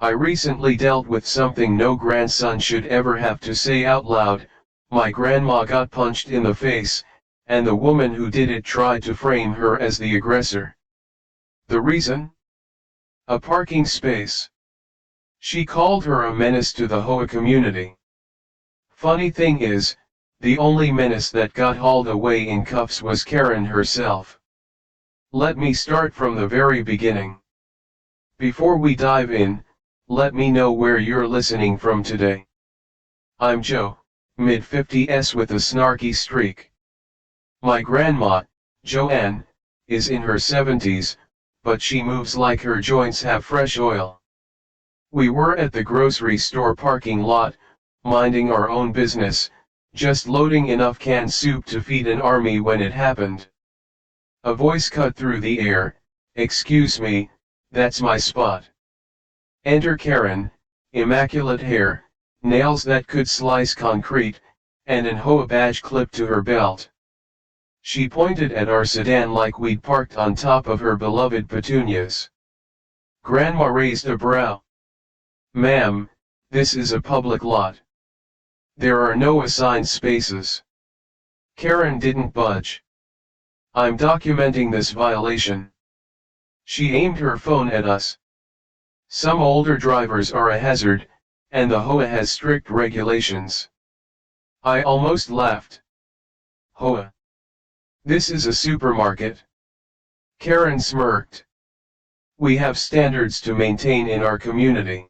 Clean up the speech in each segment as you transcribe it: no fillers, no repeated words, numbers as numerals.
I recently dealt with something no grandson should ever have to say out loud. My grandma got punched in the face, and the woman who did it tried to frame her as the aggressor. The reason? A parking space. She called her a menace to the Hoa community. Funny thing is, the only menace that got hauled away in cuffs was Karen herself. Let me start from the very beginning. Before we dive in, let me know where you're listening from today. I'm Joe, mid-50s with a snarky streak. My grandma, Joanne, is in her 70s, but she moves like her joints have fresh oil. We were at the grocery store parking lot, minding our own business, just loading enough canned soup to feed an army when it happened. A voice cut through the air, "Excuse me, that's my spot." Enter Karen, immaculate hair, nails that could slice concrete, and an Hoa badge clipped to her belt. She pointed at our sedan like we'd parked on top of her beloved petunias. Grandma raised a brow. "Ma'am, this is a public lot. There are no assigned spaces." Karen didn't budge. "I'm documenting this violation." She aimed her phone at us. Some older drivers are a hazard, and the Hoa has strict regulations. I almost laughed. Hoa. This is a supermarket. Karen smirked. We have standards to maintain in our community.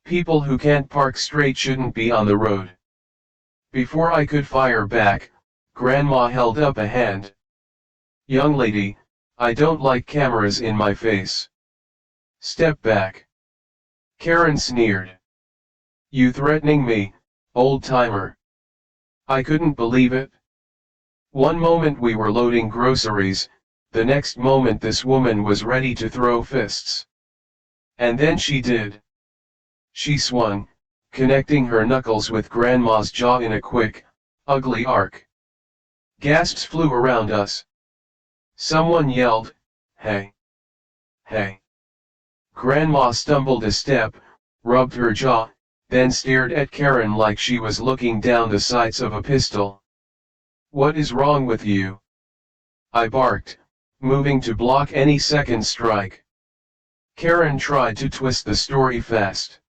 People who can't park straight shouldn't be on the road. Before I could fire back, Grandma held up a hand. "Young lady, I don't like cameras in my face. Step back." Karen sneered. "You threatening me, old timer?" I couldn't believe it. One moment we were loading groceries, the next moment this woman was ready to throw fists. And then she did. She swung, connecting her knuckles with Grandma's jaw in a quick, ugly arc. Gasps flew around us. Someone yelled, "Hey! Hey!" Grandma stumbled a step, rubbed her jaw, then stared at Karen like she was looking down the sights of a pistol. "What is wrong with you?" I barked, moving to block any second strike. Karen tried to twist the story fast.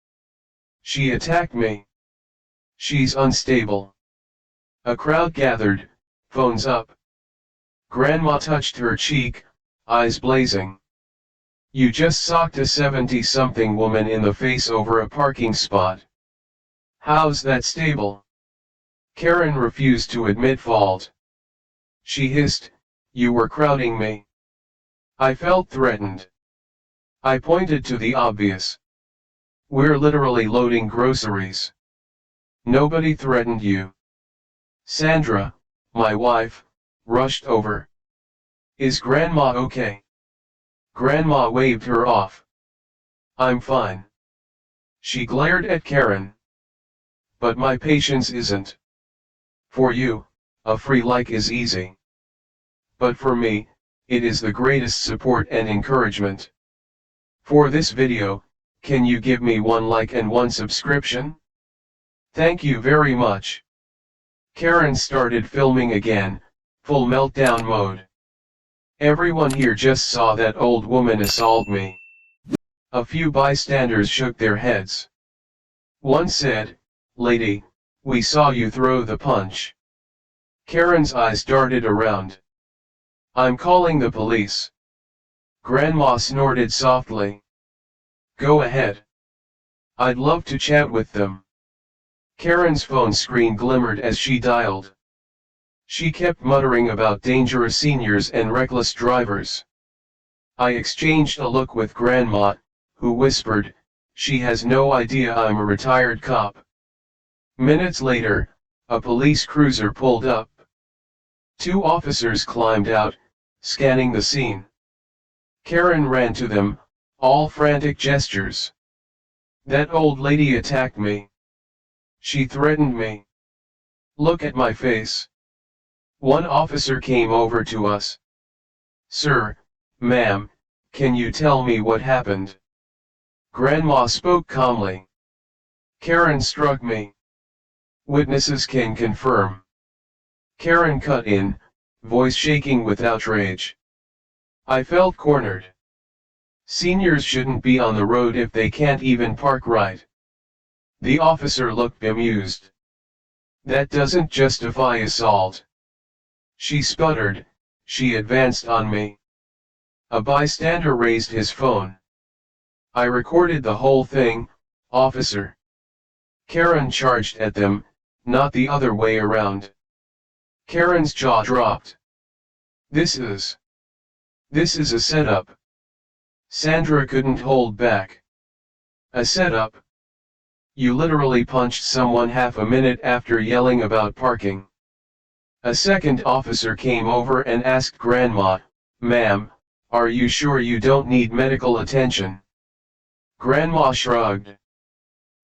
"She attacked me. She's unstable." A crowd gathered, phones up. Grandma touched her cheek, eyes blazing. "You just socked a 70-something woman in the face over a parking spot. How's that stable?" Karen refused to admit fault. She hissed, "You were crowding me." I felt threatened. I pointed to the obvious. "We're literally loading groceries. Nobody threatened you." Sandra, my wife, rushed over. "Is Grandma okay?" Grandma waved her off. "I'm fine." She glared at Karen. "But my patience isn't. For you, a free like is easy. But for me, it is the greatest support and encouragement. For this video, can you give me 1 like and 1 subscription? Thank you very much." Karen started filming again, full meltdown mode. "Everyone here just saw that old woman assault me." A few bystanders shook their heads. One said, "Lady, we saw you throw the punch." Karen's eyes darted around. "I'm calling the police." Grandma snorted softly. "Go ahead. I'd love to chat with them." Karen's phone screen glimmered as she dialed. She kept muttering about dangerous seniors and reckless drivers. I exchanged a look with Grandma, who whispered, "She has no idea I'm a retired cop." Minutes later, a police cruiser pulled up. 2 officers climbed out, scanning the scene. Karen ran to them, all frantic gestures. "That old lady attacked me. She threatened me. Look at my face." One officer came over to us. "Sir, ma'am, can you tell me what happened?" Grandma spoke calmly. Karen struck me. Witnesses can confirm. Karen cut in, voice shaking with outrage. I felt cornered. Seniors shouldn't be on the road if they can't even park right. The officer looked bemused. That doesn't justify assault. She sputtered. She advanced on me. A bystander raised his phone. I recorded the whole thing, officer. Karen charged at them, not the other way around. Karen's jaw dropped. This is a setup. Sandra couldn't hold back. A setup? You literally punched someone half a minute after yelling about parking. A second officer came over and asked Grandma, "Ma'am, are you sure you don't need medical attention?" Grandma shrugged.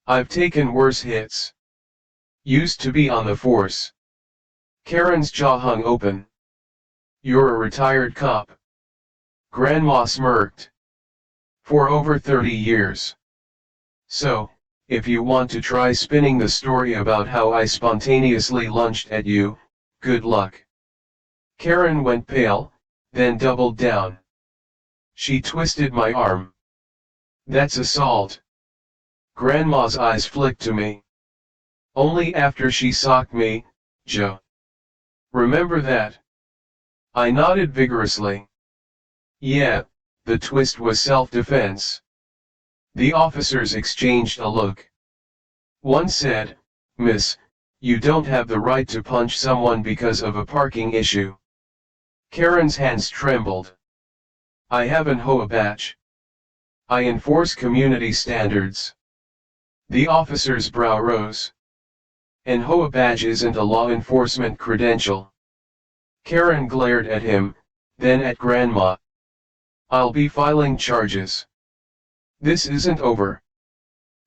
I've taken worse hits. Used to be on the force. Karen's jaw hung open. You're a retired cop. Grandma smirked. For over 30 years. So, if you want to try spinning the story about how I spontaneously lunged at you, good luck. Karen went pale, then doubled down. She twisted my arm. That's assault. Grandma's eyes flicked to me. Only after she socked me, Joe. Remember that? I nodded vigorously. Yeah, the twist was self-defense. The officers exchanged a look. One said, "Miss, you don't have the right to punch someone because of a parking issue." Karen's hands trembled. I have an HOA badge. I enforce community standards. The officer's brow rose. An HOA badge isn't a law enforcement credential. Karen glared at him, then at Grandma. I'll be filing charges. This isn't over.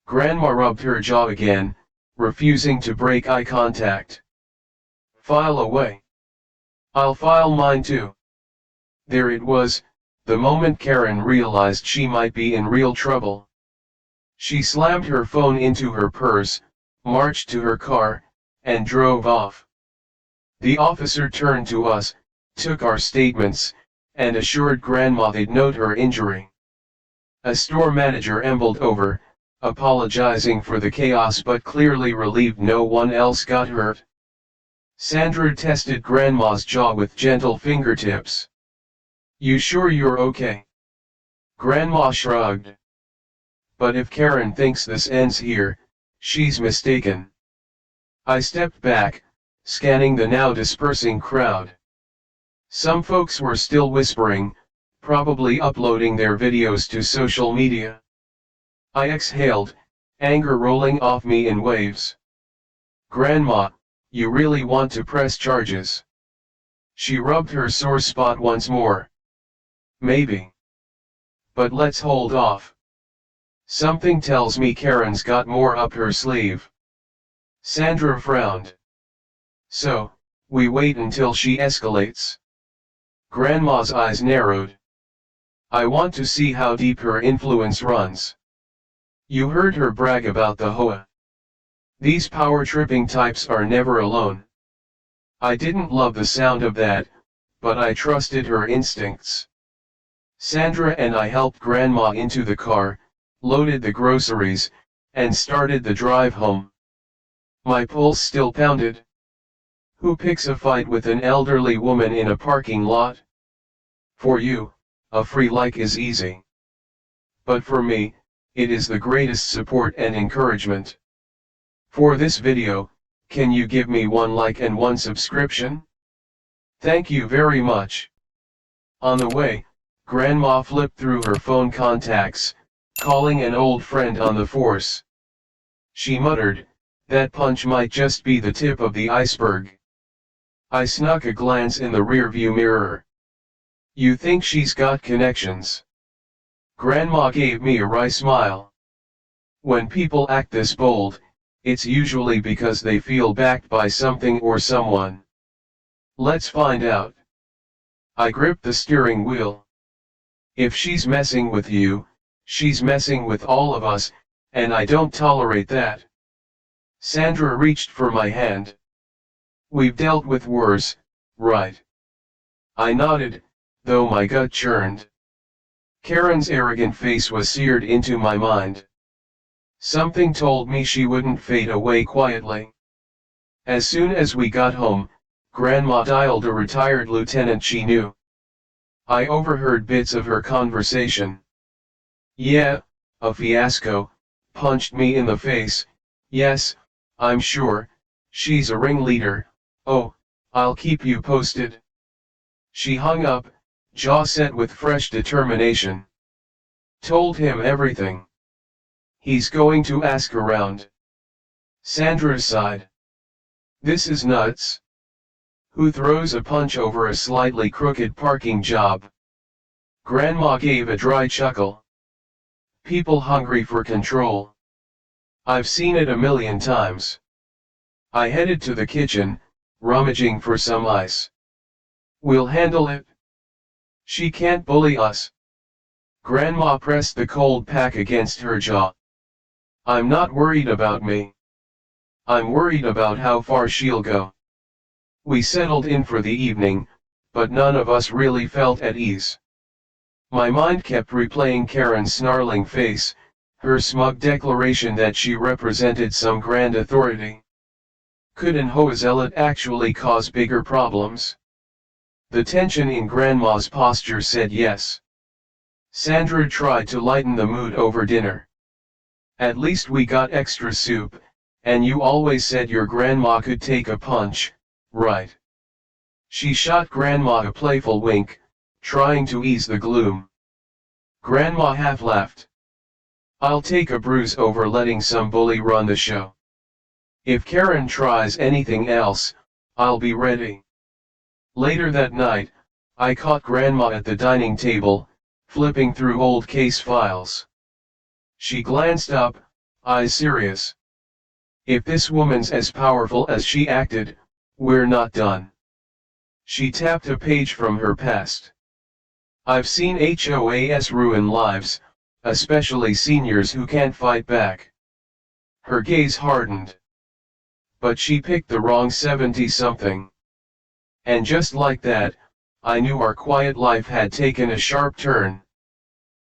Grandma rubbed her jaw again, refusing to break eye contact. File away. I'll file mine too. There it was, the moment Karen realized she might be in real trouble. She slammed her phone into her purse, marched to her car, and drove off. The officer turned to us, took our statements, and assured Grandma they'd note her injury. A store manager ambled over, apologizing for the chaos but clearly relieved no one else got hurt. Sandra tested Grandma's jaw with gentle fingertips. You sure you're okay? Grandma shrugged. But if Karen thinks this ends here, she's mistaken. I stepped back, scanning the now dispersing crowd. Some folks were still whispering, probably uploading their videos to social media. I exhaled, anger rolling off me in waves. Grandma, you really want to press charges? She rubbed her sore spot once more. Maybe. But let's hold off. Something tells me Karen's got more up her sleeve. Sandra frowned. So, we wait until she escalates. Grandma's eyes narrowed. I want to see how deep her influence runs. You heard her brag about the HOA. These power-tripping types are never alone. I didn't love the sound of that, but I trusted her instincts. Sandra and I helped Grandma into the car, loaded the groceries, and started the drive home. My pulse still pounded. Who picks a fight with an elderly woman in a parking lot? For you, a free like is easy. But for me, it is the greatest support and encouragement. For this video, can you give me 1 like and 1 subscription? Thank you very much. On the way, Grandma flipped through her phone contacts, calling an old friend on the force. She muttered, that punch might just be the tip of the iceberg. I snuck a glance in the rearview mirror. You think she's got connections? Grandma gave me a wry smile. When people act this bold, it's usually because they feel backed by something or someone. Let's find out. I gripped the steering wheel. If she's messing with you, She's messing with all of us, and I don't tolerate that. Sandra reached for my hand. We've dealt with worse, right? I nodded, though my gut churned. Karen's arrogant face was seared into my mind. Something told me she wouldn't fade away quietly. As soon as we got home, Grandma dialed a retired lieutenant she knew. I overheard bits of her conversation. Yeah, a fiasco, punched me in the face. Yes, I'm sure, she's a ringleader. Oh, I'll keep you posted. She hung up, jaw set with fresh determination. Told him everything. He's going to ask around. Sandra sighed. This is nuts. Who throws a punch over a slightly crooked parking job? Grandma gave a dry chuckle. People hungry for control. I've seen it a million times. I headed to the kitchen, rummaging for some ice. We'll handle it. She can't bully us. Grandma pressed the cold pack against her jaw. I'm not worried about me. I'm worried about how far she'll go. We settled in for the evening, but none of us really felt at ease. My mind kept replaying Karen's snarling face, her smug declaration that she represented some grand authority. Could an Hoazealot actually cause bigger problems? The tension in Grandma's posture said yes. Sandra tried to lighten the mood over dinner. At least we got extra soup, and you always said your grandma could take a punch, right? She shot Grandma a playful wink, trying to ease the gloom. Grandma half laughed. I'll take a bruise over letting some bully run the show. If Karen tries anything else, I'll be ready. Later that night, I caught Grandma at the dining table, flipping through old case files. She glanced up, eyes serious. If this woman's as powerful as she acted, we're not done. She tapped a page from her past. I've seen HOAS ruin lives, especially seniors who can't fight back. Her gaze hardened. But she picked the wrong 70-something. And just like that, I knew our quiet life had taken a sharp turn.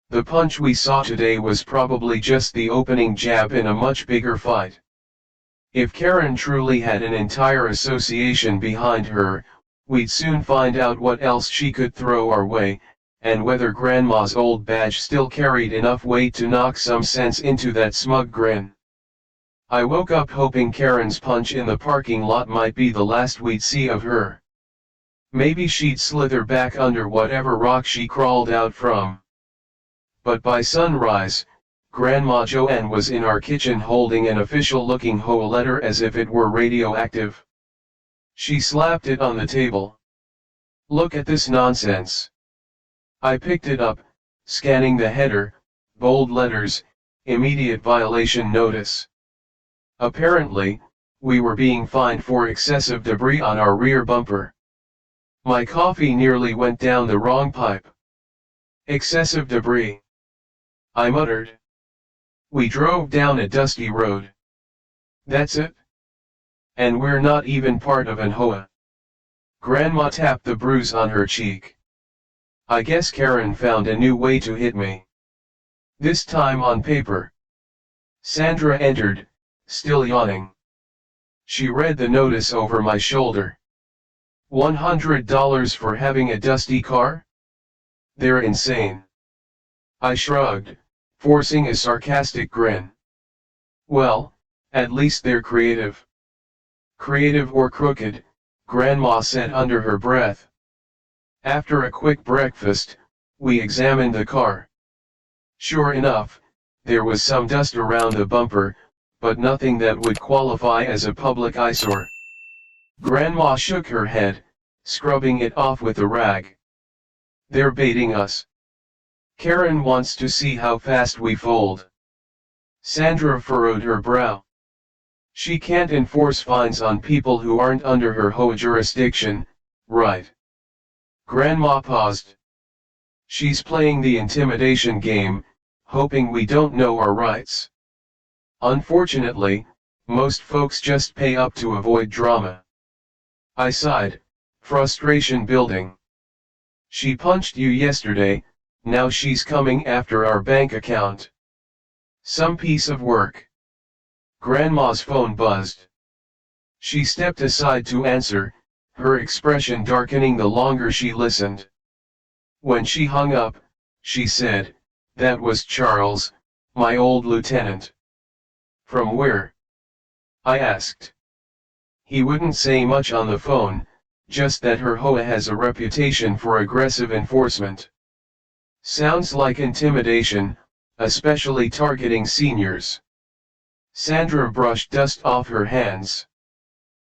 The punch we saw today was probably just the opening jab in a much bigger fight. If Karen truly had an entire association behind her, we'd soon find out what else she could throw our way, and whether Grandma's old badge still carried enough weight to knock some sense into that smug grin. I woke up hoping Karen's punch in the parking lot might be the last we'd see of her. Maybe she'd slither back under whatever rock she crawled out from. But by sunrise, Grandma Joanne was in our kitchen holding an official-looking whole letter as if it were radioactive. She slapped it on the table. Look at this nonsense. I picked it up, scanning the header, bold letters, immediate violation notice. Apparently, we were being fined for excessive debris on our rear bumper. My coffee nearly went down the wrong pipe. Excessive debris. I muttered. We drove down a dusty road. That's it? And we're not even part of an HOA. Grandma tapped the bruise on her cheek. I guess Karen found a new way to hit me. This time on paper. Sandra entered, still yawning. She read the notice over my shoulder. $100 for having a dusty car? They're insane. I shrugged, forcing a sarcastic grin. Well, at least they're creative. Creative or crooked, Grandma said under her breath. After a quick breakfast, we examined the car. Sure enough, there was some dust around the bumper, but nothing that would qualify as a public eyesore. Grandma shook her head, scrubbing it off with a rag. They're baiting us. Karen wants to see how fast we fold. Sandra furrowed her brow. She can't enforce fines on people who aren't under her HOA jurisdiction, right? Grandma paused. She's playing the intimidation game, hoping we don't know our rights. Unfortunately, most folks just pay up to avoid drama. I sighed, frustration building. She punched you yesterday, now she's coming after our bank account. Some piece of work. Grandma's phone buzzed. She stepped aside to answer, her expression darkening the longer she listened. When she hung up, she said, "That was Charles, my old lieutenant." "From where?" I asked. He wouldn't say much on the phone, just that her HOA has a reputation for aggressive enforcement. Sounds like intimidation, especially targeting seniors. Sandra brushed dust off her hands.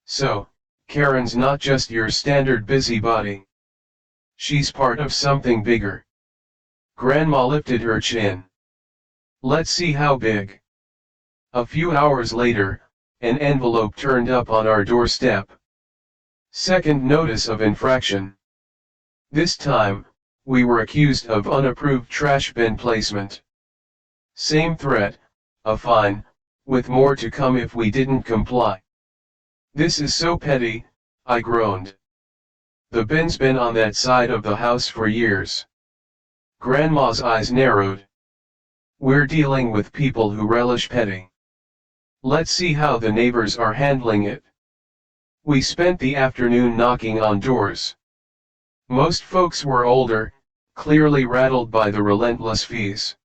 So, Karen's not just your standard busybody. She's part of something bigger. Grandma lifted her chin. Let's see how big. A few hours later, an envelope turned up on our doorstep. Second notice of infraction. This time, we were accused of unapproved trash bin placement. Same threat, a fine, with more to come if we didn't comply. This is so petty, I groaned. The bin's been on that side of the house for years. Grandma's eyes narrowed. We're dealing with people who relish petty. Let's see how the neighbors are handling it. We spent the afternoon knocking on doors. Most folks were older, clearly rattled by the relentless fees.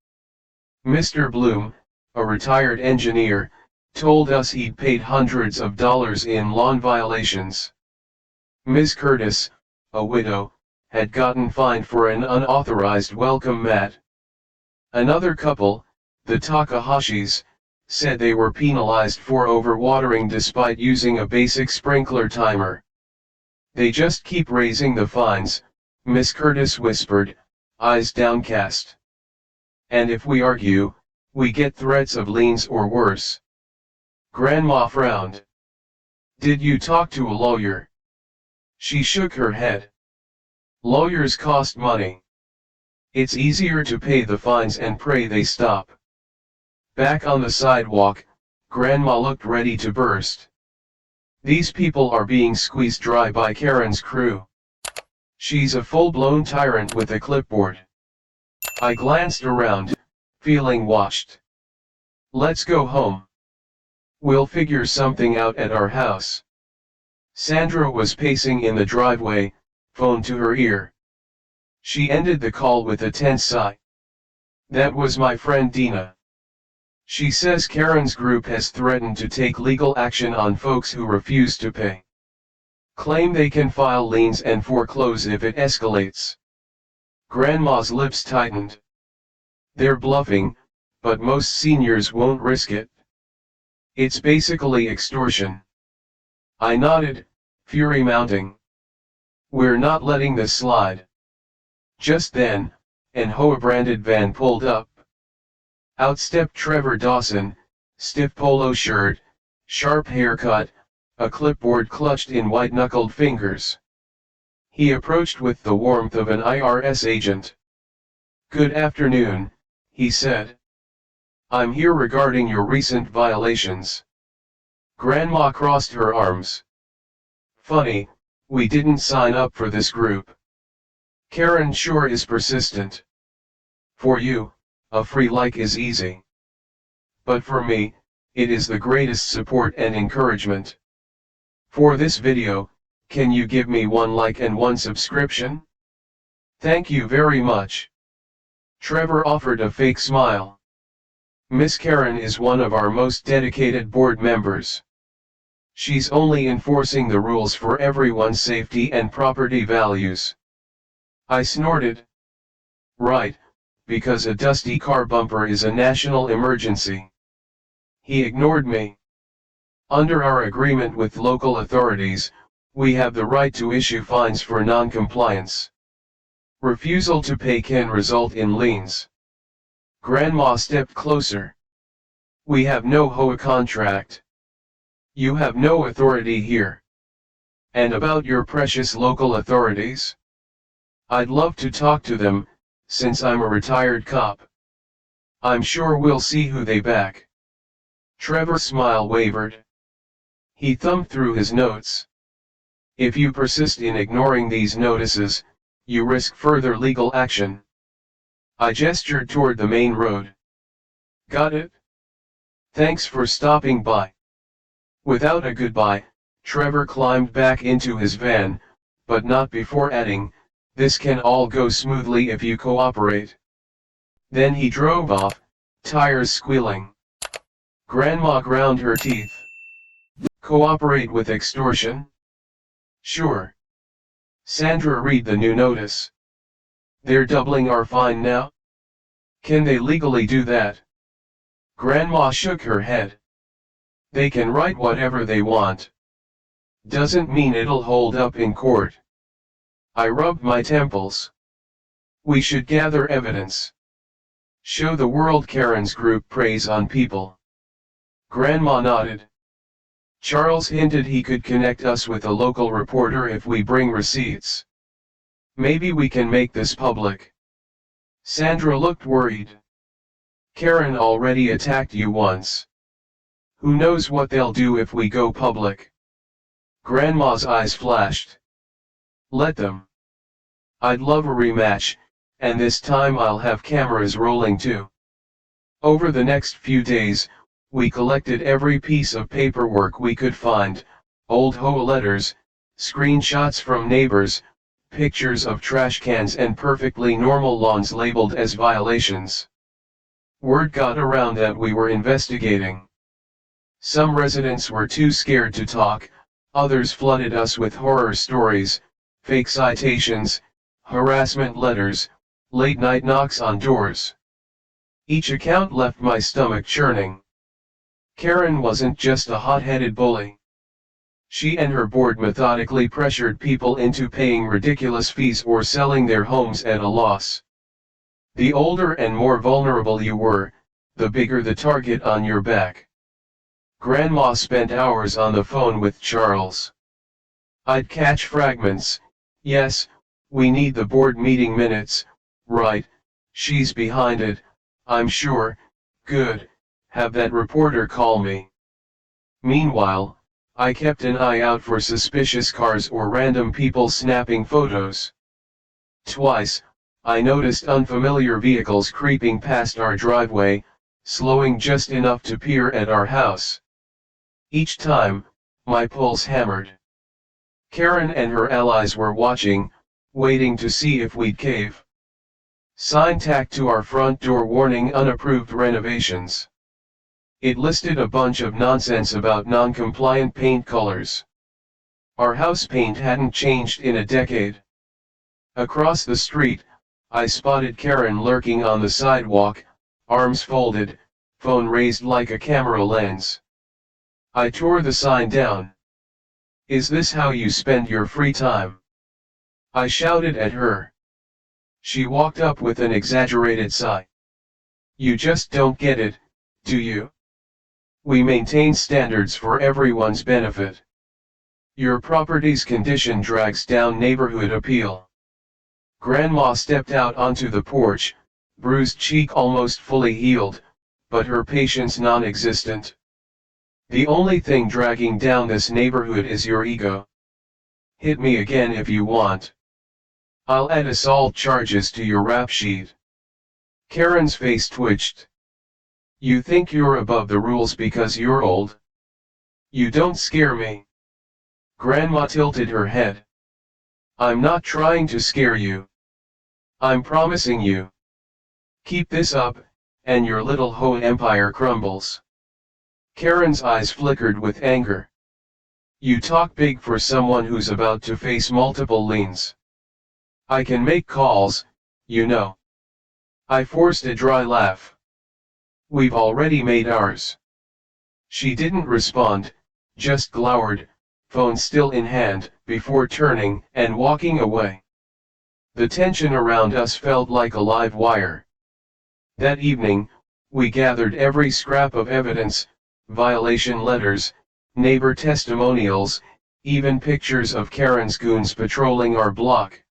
Mr. Bloom, a retired engineer, told us he'd paid hundreds of dollars in lawn violations. Ms. Curtis, a widow, had gotten fined for an unauthorized welcome mat. Another couple, the Takahashis, said they were penalized for overwatering despite using a basic sprinkler timer. They just keep raising the fines, Miss Curtis whispered, eyes downcast. And if we argue, we get threats of liens or worse. Grandma frowned. Did you talk to a lawyer? She shook her head. Lawyers cost money. It's easier to pay the fines and pray they stop. Back on the sidewalk, Grandma looked ready to burst. These people are being squeezed dry by Karen's crew. She's a full-blown tyrant with a clipboard. I glanced around, feeling watched. Let's go home. We'll figure something out at our house. Sandra was pacing in the driveway, phone to her ear. She ended the call with a tense sigh. That was my friend Dina. She says Karen's group has threatened to take legal action on folks who refuse to pay. Claim they can file liens and foreclose if it escalates. Grandma's lips tightened. They're bluffing, but most seniors won't risk it. It's basically extortion. I nodded, fury mounting. We're not letting this slide. Just then, an HOA-branded van pulled up. Out stepped Trevor Dawson, stiff polo shirt, sharp haircut, a clipboard clutched in white-knuckled fingers. He approached with the warmth of an IRS agent. Good afternoon, he said. I'm here regarding your recent violations. Grandma crossed her arms. Funny, we didn't sign up for this group. Karen sure is persistent. For you, a free like is easy. But for me, it is the greatest support and encouragement. For this video, can you give me 1 like and 1 subscription? Thank you very much. Trevor offered a fake smile. Miss Karen is one of our most dedicated board members. She's only enforcing the rules for everyone's safety and property values. I snorted. Right, because a dusty car bumper is a national emergency. He ignored me. Under our agreement with local authorities, we have the right to issue fines for non-compliance. Refusal to pay can result in liens. Grandma stepped closer. We have no HOA contract. You have no authority here. And about your precious local authorities? I'd love to talk to them, since I'm a retired cop. I'm sure we'll see who they back. Trevor's smile wavered. He thumbed through his notes. If you persist in ignoring these notices, you risk further legal action. I gestured toward the main road. Got it? Thanks for stopping by. Without a goodbye, Trevor climbed back into his van, but not before adding, "This can all go smoothly if you cooperate." Then he drove off, tires squealing. Grandma ground her teeth. Cooperate with extortion? Sure. Sandra, read the new notice. They're doubling our fine now? Can they legally do that? Grandma shook her head. They can write whatever they want. Doesn't mean it'll hold up in court. I rubbed my temples. We should gather evidence. Show the world Karen's group preys on people. Grandma nodded. Charles hinted he could connect us with a local reporter if we bring receipts. Maybe we can make this public. Sandra looked worried. Karen already attacked you once. Who knows what they'll do if we go public? Grandma's eyes flashed. Let them. I'd love a rematch, and this time I'll have cameras rolling too. Over the next few days, we collected every piece of paperwork we could find, old Hoa letters, screenshots from neighbors, pictures of trash cans and perfectly normal lawns labeled as violations. Word got around that we were investigating. Some residents were too scared to talk, others flooded us with horror stories, fake citations, harassment letters, late-night knocks on doors. Each account left my stomach churning. Karen wasn't just a hot-headed bully. She and her board methodically pressured people into paying ridiculous fees or selling their homes at a loss. The older and more vulnerable you were, the bigger the target on your back. Grandma spent hours on the phone with Charles. I'd catch fragments. Yes, we need the board meeting minutes, right, she's behind it, I'm sure, good. Have that reporter call me. Meanwhile, I kept an eye out for suspicious cars or random people snapping photos. Twice, I noticed unfamiliar vehicles creeping past our driveway, slowing just enough to peer at our house. Each time, my pulse hammered. Karen and her allies were watching, waiting to see if we'd cave. Sign tacked to our front door warning unapproved renovations. It listed a bunch of nonsense about non-compliant paint colors. Our house paint hadn't changed in a decade. Across the street, I spotted Karen lurking on the sidewalk, arms folded, phone raised like a camera lens. I tore the sign down. Is this how you spend your free time? I shouted at her. She walked up with an exaggerated sigh. You just don't get it, do you? We maintain standards for everyone's benefit. Your property's condition drags down neighborhood appeal. Grandma stepped out onto the porch, bruised cheek almost fully healed, but her patience non-existent. The only thing dragging down this neighborhood is your ego. Hit me again if you want. I'll add assault charges to your rap sheet. Karen's face twitched. You think you're above the rules because you're old? You don't scare me. Grandma tilted her head. I'm not trying to scare you. I'm promising you. Keep this up, and your little Hoa empire crumbles. Karen's eyes flickered with anger. You talk big for someone who's about to face multiple liens. I can make calls, you know. I forced a dry laugh. We've already made ours. She didn't respond, just glowered, phone still in hand, before turning and walking away. The tension around us felt like a live wire. That evening, we gathered every scrap of evidence, violation letters, neighbor testimonials, even pictures of Karen's goons patrolling our block.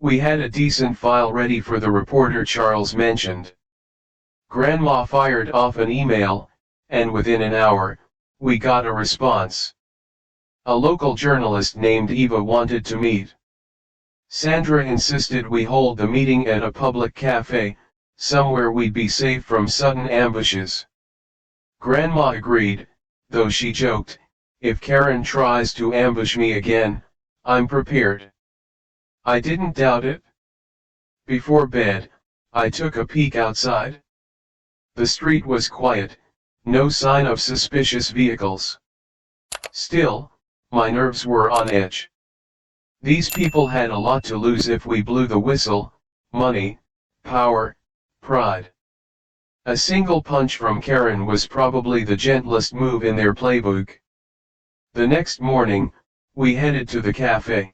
We had a decent file ready for the reporter Charles mentioned. Grandma fired off an email, and within an hour, we got a response. A local journalist named Eva wanted to meet. Sandra insisted we hold the meeting at a public cafe, somewhere we'd be safe from sudden ambushes. Grandma agreed, though she joked, "If Karen tries to ambush me again, I'm prepared." I didn't doubt it. Before bed, I took a peek outside. The street was quiet, no sign of suspicious vehicles. Still, my nerves were on edge. These people had a lot to lose if we blew the whistle: money, power, pride. A single punch from Karen was probably the gentlest move in their playbook. The next morning, we headed to the cafe.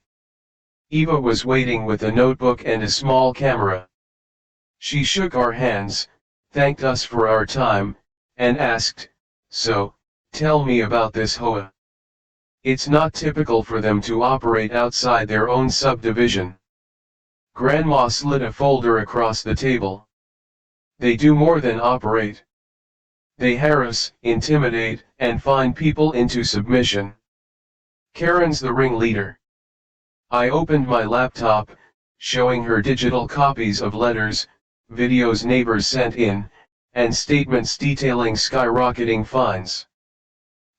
Eva was waiting with a notebook and a small camera. She shook our hands, thanked us for our time, and asked, "So, tell me about this Hoa." It's not typical for them to operate outside their own subdivision. Grandma slid a folder across the table. They do more than operate. They harass, intimidate, and find people into submission. Karen's the ringleader. I opened my laptop, showing her digital copies of letters, videos neighbors sent in, and statements detailing skyrocketing fines.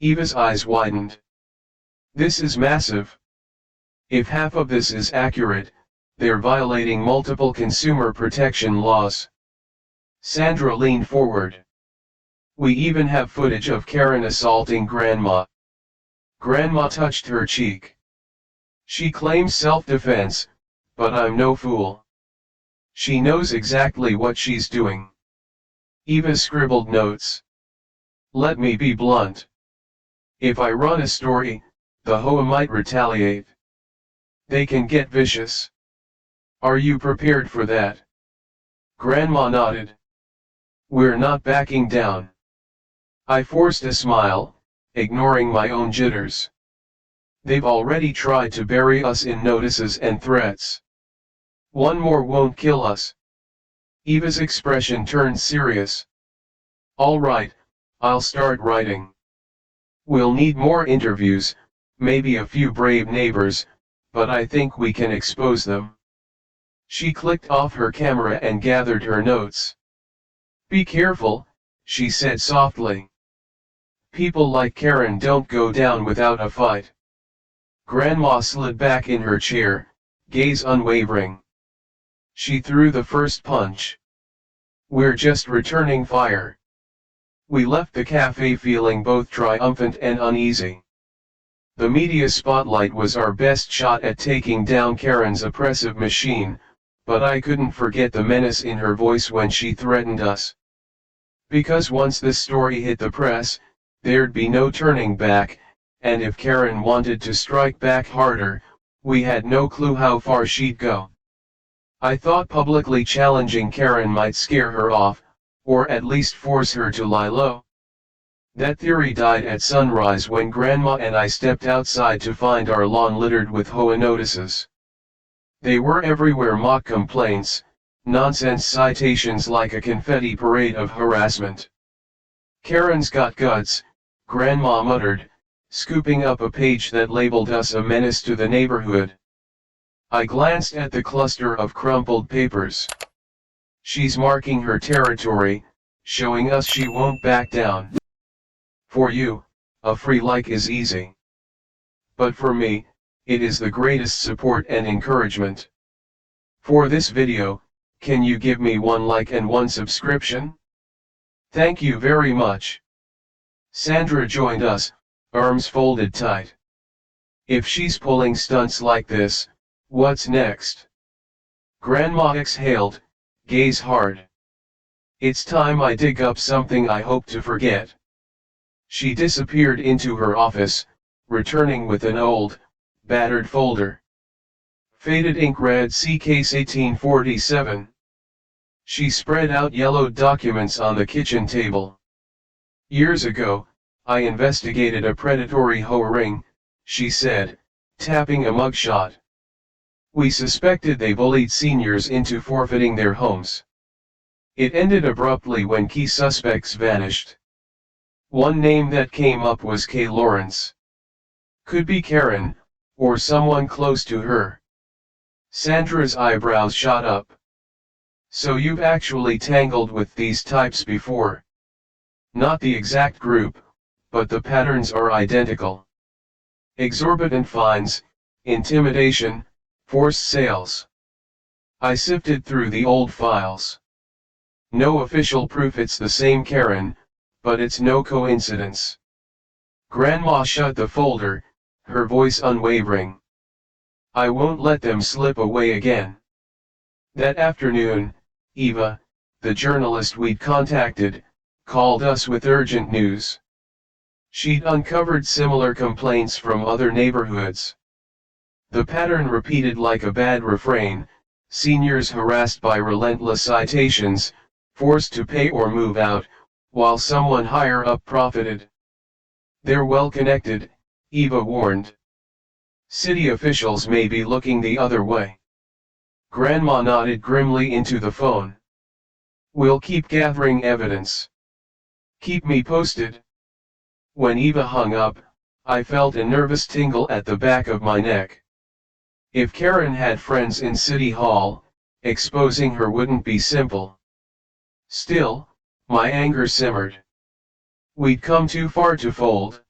Eva's eyes widened. This is massive. If half of this is accurate, they're violating multiple consumer protection laws. Sandra leaned forward. We even have footage of Karen assaulting Grandma. Grandma touched her cheek. She claims self-defense, but I'm no fool. She knows exactly what she's doing. Eva scribbled notes. Let me be blunt. If I run a story, the Hoa might retaliate. They can get vicious. Are you prepared for that? Grandma nodded. We're not backing down. I forced a smile, ignoring my own jitters. They've already tried to bury us in notices and threats. One more won't kill us. Eva's expression turned serious. All right, I'll start writing. We'll need more interviews, maybe a few brave neighbors, but I think we can expose them. She clicked off her camera and gathered her notes. Be careful, she said softly. People like Karen don't go down without a fight. Grandma slid back in her chair, gaze unwavering. She threw the first punch. We're just returning fire. We left the cafe feeling both triumphant and uneasy. The media spotlight was our best shot at taking down Karen's oppressive machine, but I couldn't forget the menace in her voice when she threatened us. Because once this story hit the press, there'd be no turning back, and if Karen wanted to strike back harder, we had no clue how far she'd go. I thought publicly challenging Karen might scare her off, or at least force her to lie low. That theory died at sunrise when Grandma and I stepped outside to find our lawn littered with Hoa notices. They were everywhere: mock complaints, nonsense citations like a confetti parade of harassment. Karen's got guts, Grandma muttered, scooping up a page that labeled us a menace to the neighborhood. I glanced at the cluster of crumpled papers. She's marking her territory, showing us she won't back down. For you, a free like is easy. But for me, it is the greatest support and encouragement. For this video, can you give me 1 like and 1 subscription? Thank you very much. Sandra joined us, arms folded tight. If she's pulling stunts like this, what's next? Grandma exhaled, gaze hard. It's time I dig up something I hope to forget. She disappeared into her office, returning with an old, battered folder. Faded ink read "C Case 1847. She spread out yellowed documents on the kitchen table. Years ago, I investigated a predatory Hoa ring, she said, tapping a mugshot. We suspected they bullied seniors into forfeiting their homes. It ended abruptly when key suspects vanished. One name that came up was Kay Lawrence. Could be Karen, or someone close to her. Sandra's eyebrows shot up. So you've actually tangled with these types before? Not the exact group, but the patterns are identical. Exorbitant fines, intimidation, forced sales. I sifted through the old files. No official proof it's the same Karen, but it's no coincidence. Grandma shut the folder, her voice unwavering. I won't let them slip away again. That afternoon, Eva, the journalist we'd contacted, called us with urgent news. She'd uncovered similar complaints from other neighborhoods. The pattern repeated like a bad refrain: seniors harassed by relentless citations, forced to pay or move out, while someone higher up profited. They're well connected, Eva warned. City officials may be looking the other way. Grandma nodded grimly into the phone. We'll keep gathering evidence. Keep me posted. When Eva hung up, I felt a nervous tingle at the back of my neck. If Karen had friends in City Hall, exposing her wouldn't be simple. Still, my anger simmered. We'd come too far to fold.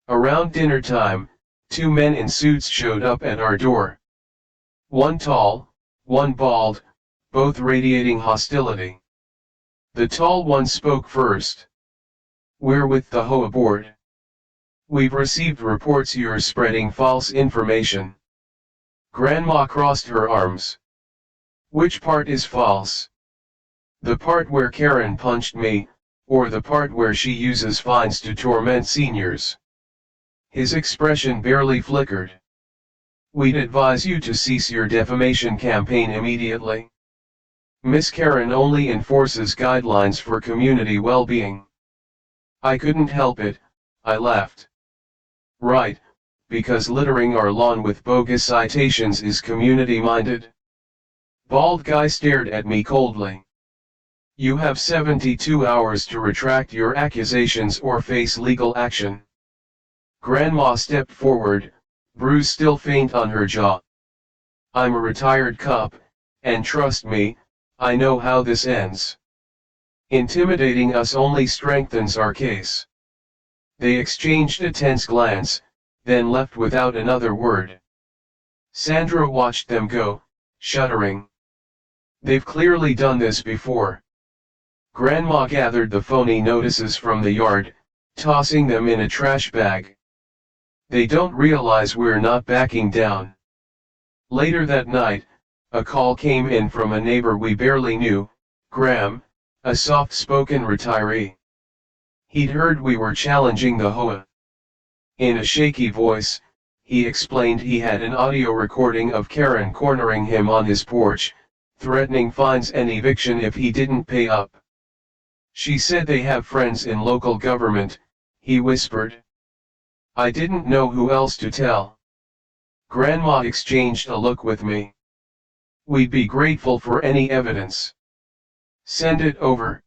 Around dinner time, two men in suits showed up at our door. One tall, one bald, both radiating hostility. The tall one spoke first. We're with the HOA board. We've received reports you're spreading false information. Grandma crossed her arms. Which part is false? The part where Karen punched me, or the part where she uses fines to torment seniors? His expression barely flickered. We'd advise you to cease your defamation campaign immediately. Miss Karen only enforces guidelines for community well-being. I couldn't help it, I laughed. Right, because littering our lawn with bogus citations is community-minded? Bald guy stared at me coldly. You have 72 hours to retract your accusations or face legal action. Grandma stepped forward, bruise still faint on her jaw. I'm a retired cop, and trust me, I know how this ends. Intimidating us only strengthens our case. They exchanged a tense glance, then left without another word. Sandra watched them go, shuddering. They've clearly done this before. Grandma gathered the phony notices from the yard, tossing them in a trash bag. They don't realize we're not backing down. Later that night, a call came in from a neighbor we barely knew, Graham, a soft-spoken retiree. He'd heard we were challenging the HOA. In a shaky voice, he explained he had an audio recording of Karen cornering him on his porch, threatening fines and eviction if he didn't pay up. She said they have friends in local government, he whispered. I didn't know who else to tell. Grandma exchanged a look with me. We'd be grateful for any evidence. Send it over.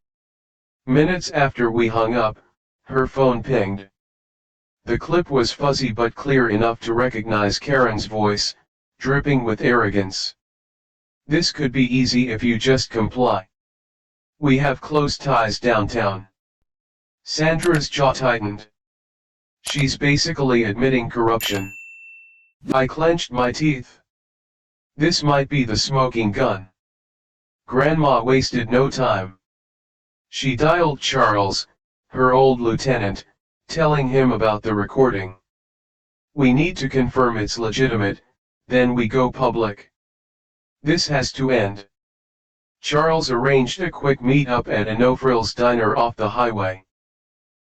Minutes after we hung up, her phone pinged. The clip was fuzzy but clear enough to recognize Karen's voice, dripping with arrogance. This could be easy if you just comply. We have close ties downtown. Sandra's jaw tightened. She's basically admitting corruption. I clenched my teeth. This might be the smoking gun. Grandma wasted no time. She dialed Charles, her old lieutenant, telling him about the recording. We need to confirm it's legitimate, then we go public. This has to end. Charles arranged a quick meet-up at a no-frills diner off the highway.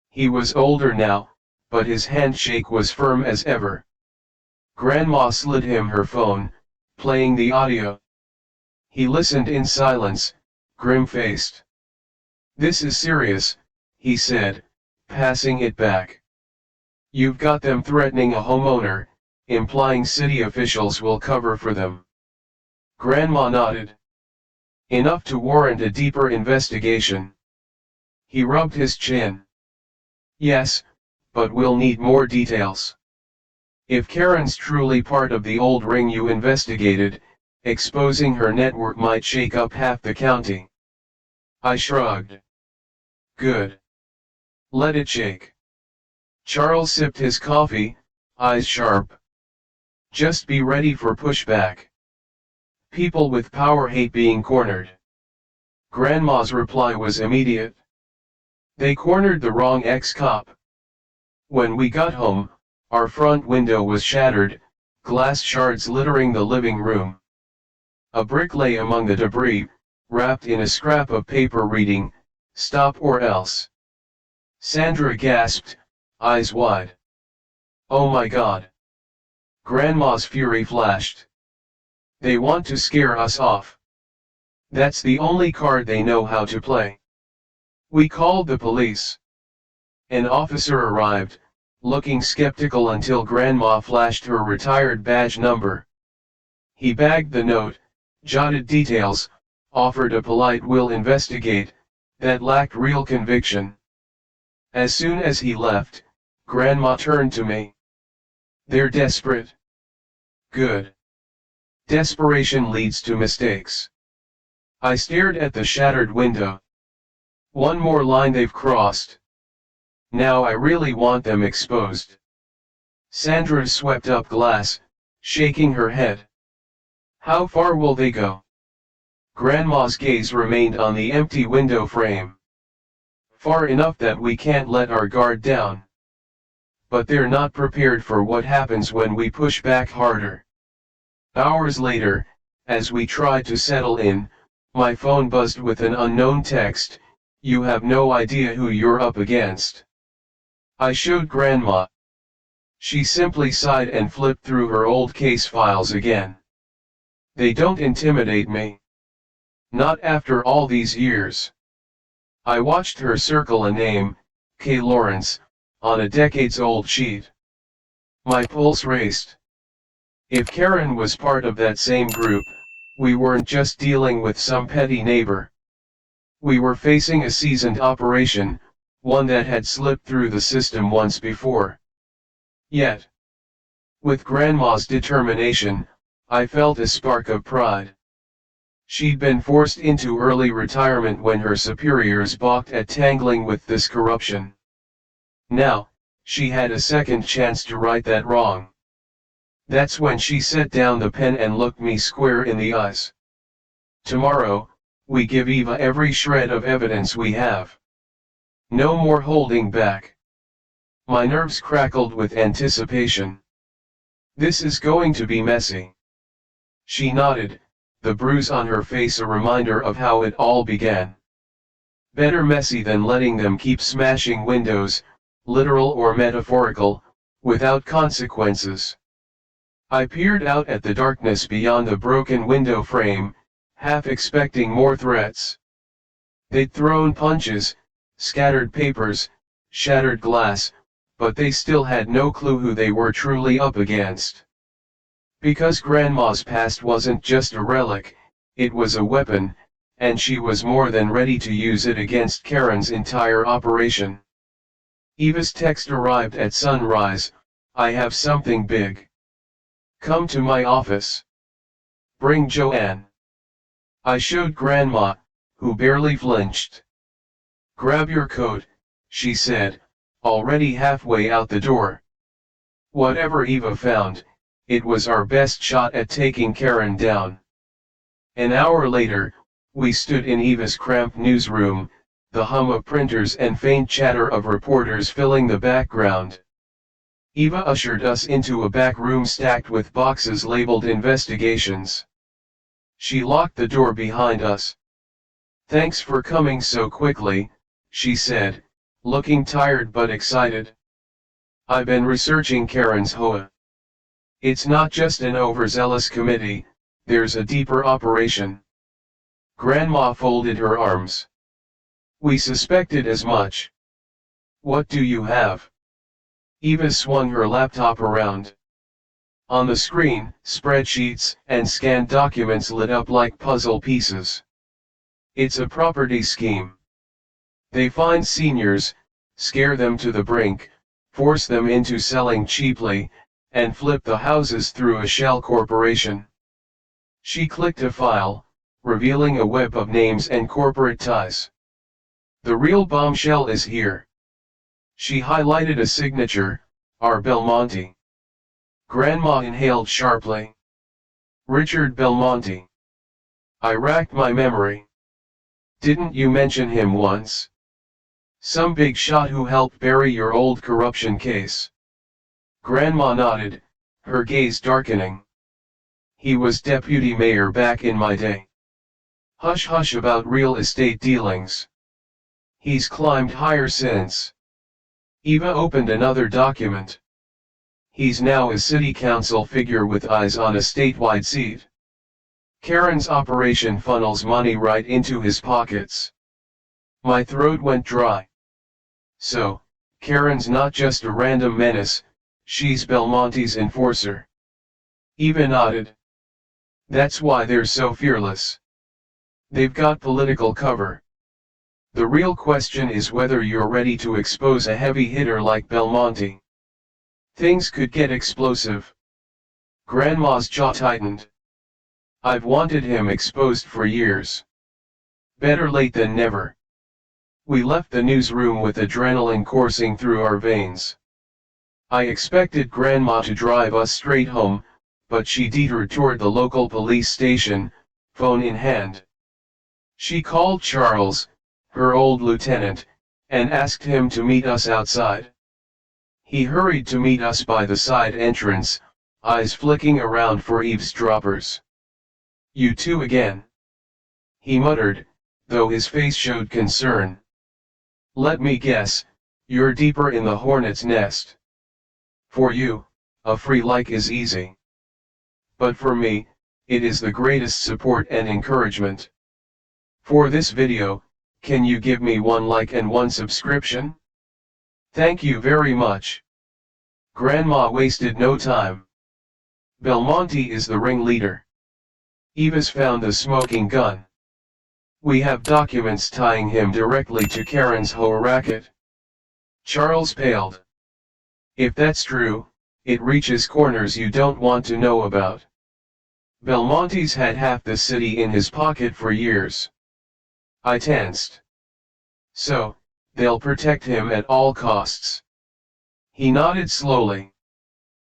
He was older now, but his handshake was firm as ever. Grandma slid him her phone, playing the audio. He listened in silence, grim-faced. This is serious, he said, passing it back. You've got them threatening a homeowner, implying city officials will cover for them. Grandma nodded. Enough to warrant a deeper investigation. He rubbed his chin. Yes, but we'll need more details. If Karen's truly part of the old ring you investigated, exposing her network might shake up half the county. I shrugged. Good. Let it shake. Charles sipped his coffee, eyes sharp. Just be ready for pushback. People with power hate being cornered. Grandma's reply was immediate. They cornered the wrong ex-cop. When we got home, our front window was shattered, glass shards littering the living room. A brick lay among the debris, wrapped in a scrap of paper reading, "Stop or else." Sandra gasped, eyes wide. Oh my God. Grandma's fury flashed. They want to scare us off. That's the only card they know how to play. We called the police. An officer arrived, looking skeptical until Grandma flashed her retired badge number. He bagged the note, jotted details, offered a polite "we'll investigate," that lacked real conviction. As soon as he left, Grandma turned to me. They're desperate. Good. Desperation leads to mistakes. I stared at the shattered window. One more line they've crossed. Now I really want them exposed. Sandra swept up glass, shaking her head. How far will they go? Grandma's gaze remained on the empty window frame. Far enough that we can't let our guard down. But they're not prepared for what happens when we push back harder. Hours later, as we tried to settle in, my phone buzzed with an unknown text, "You have no idea who you're up against." I showed Grandma. She simply sighed and flipped through her old case files again. They don't intimidate me. Not after all these years. I watched her circle a name, K. Lawrence, on a decades-old sheet. My pulse raced. If Karen was part of that same group, we weren't just dealing with some petty neighbor. We were facing a seasoned operation, one that had slipped through the system once before. Yet, with Grandma's determination, I felt a spark of pride. She'd been forced into early retirement when her superiors balked at tangling with this corruption. Now, she had a second chance to right that wrong. That's when she set down the pen and looked me square in the eyes. Tomorrow, we give Eva every shred of evidence we have. No more holding back. My nerves crackled with anticipation. This is going to be messy. She nodded, the bruise on her face a reminder of how it all began. Better messy than letting them keep smashing windows, literal or metaphorical, without consequences. I peered out at the darkness beyond the broken window frame, half expecting more threats. They'd thrown punches, scattered papers, shattered glass, but they still had no clue who they were truly up against. Because Grandma's past wasn't just a relic, it was a weapon, and she was more than ready to use it against Karen's entire operation. Eva's text arrived at sunrise, "I have something big. Come to my office. Bring Joanne." I showed Grandma, who barely flinched. "Grab your coat," she said, already halfway out the door. Whatever Eva found, it was our best shot at taking Karen down. An hour later, we stood in Eva's cramped newsroom, the hum of printers and faint chatter of reporters filling the background. Eva ushered us into a back room stacked with boxes labeled investigations. She locked the door behind us. "Thanks for coming so quickly," she said, looking tired but excited. "I've been researching Karen's HOA. It's not just an overzealous committee, there's a deeper operation." Grandma folded her arms. "We suspected as much. What do you have?" Eva swung her laptop around. On the screen, spreadsheets and scanned documents lit up like puzzle pieces. It's a property scheme. They find seniors, scare them to the brink, force them into selling cheaply, and flip the houses through a shell corporation. She clicked a file, revealing a web of names and corporate ties. The real bombshell is here. She highlighted a signature, R. Belmonte. Grandma inhaled sharply. Richard Belmonte. I racked my memory. Didn't you mention him once? Some big shot who helped bury your old corruption case. Grandma nodded, her gaze darkening. He was deputy mayor back in my day. Hush hush about real estate dealings. He's climbed higher since. Eva opened another document. He's now a city council figure with eyes on a statewide seat. Karen's operation funnels money right into his pockets. My throat went dry. So, Karen's not just a random menace, she's Belmonte's enforcer. Eva nodded. That's why they're so fearless. They've got political cover. The real question is whether you're ready to expose a heavy hitter like Belmonte. Things could get explosive. Grandma's jaw tightened. I've wanted him exposed for years. Better late than never. We left the newsroom with adrenaline coursing through our veins. I expected Grandma to drive us straight home, but she detoured toward the local police station, phone in hand. She called Charles, her old lieutenant, and asked him to meet us outside. He hurried to meet us by the side entrance, eyes flicking around for eavesdroppers. You two again? He muttered, though his face showed concern. Let me guess, you're deeper in the hornet's nest. For you, a free like is easy. But for me, it is the greatest support and encouragement. For this video, can you give me 1 like and 1 subscription? Thank you very much. Grandma wasted no time. Belmonte is the ringleader. Eva's found the smoking gun. We have documents tying him directly to Karen's whole racket. Charles paled. If that's true, it reaches corners you don't want to know about. Belmonte's had half the city in his pocket for years. I tensed. So, they'll protect him at all costs. He nodded slowly.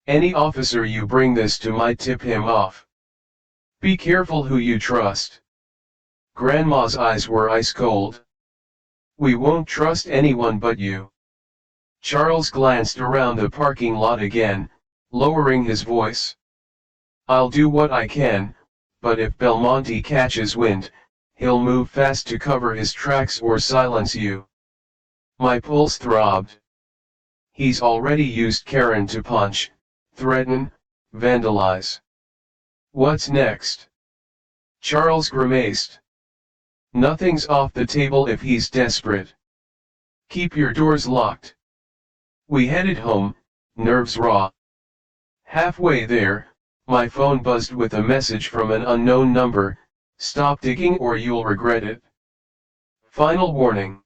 Any officer you bring this to might tip him off. Be careful who you trust. Grandma's eyes were ice cold. We won't trust anyone but you. Charles glanced around the parking lot again, lowering his voice. I'll do what I can, but if Belmonte catches wind, he'll move fast to cover his tracks or silence you. My pulse throbbed. He's already used Karen to punch, threaten, vandalize. What's next? Charles grimaced. Nothing's off the table if he's desperate. Keep your doors locked. We headed home, nerves raw. Halfway there, my phone buzzed with a message from an unknown number. Stop digging or you'll regret it. Final warning.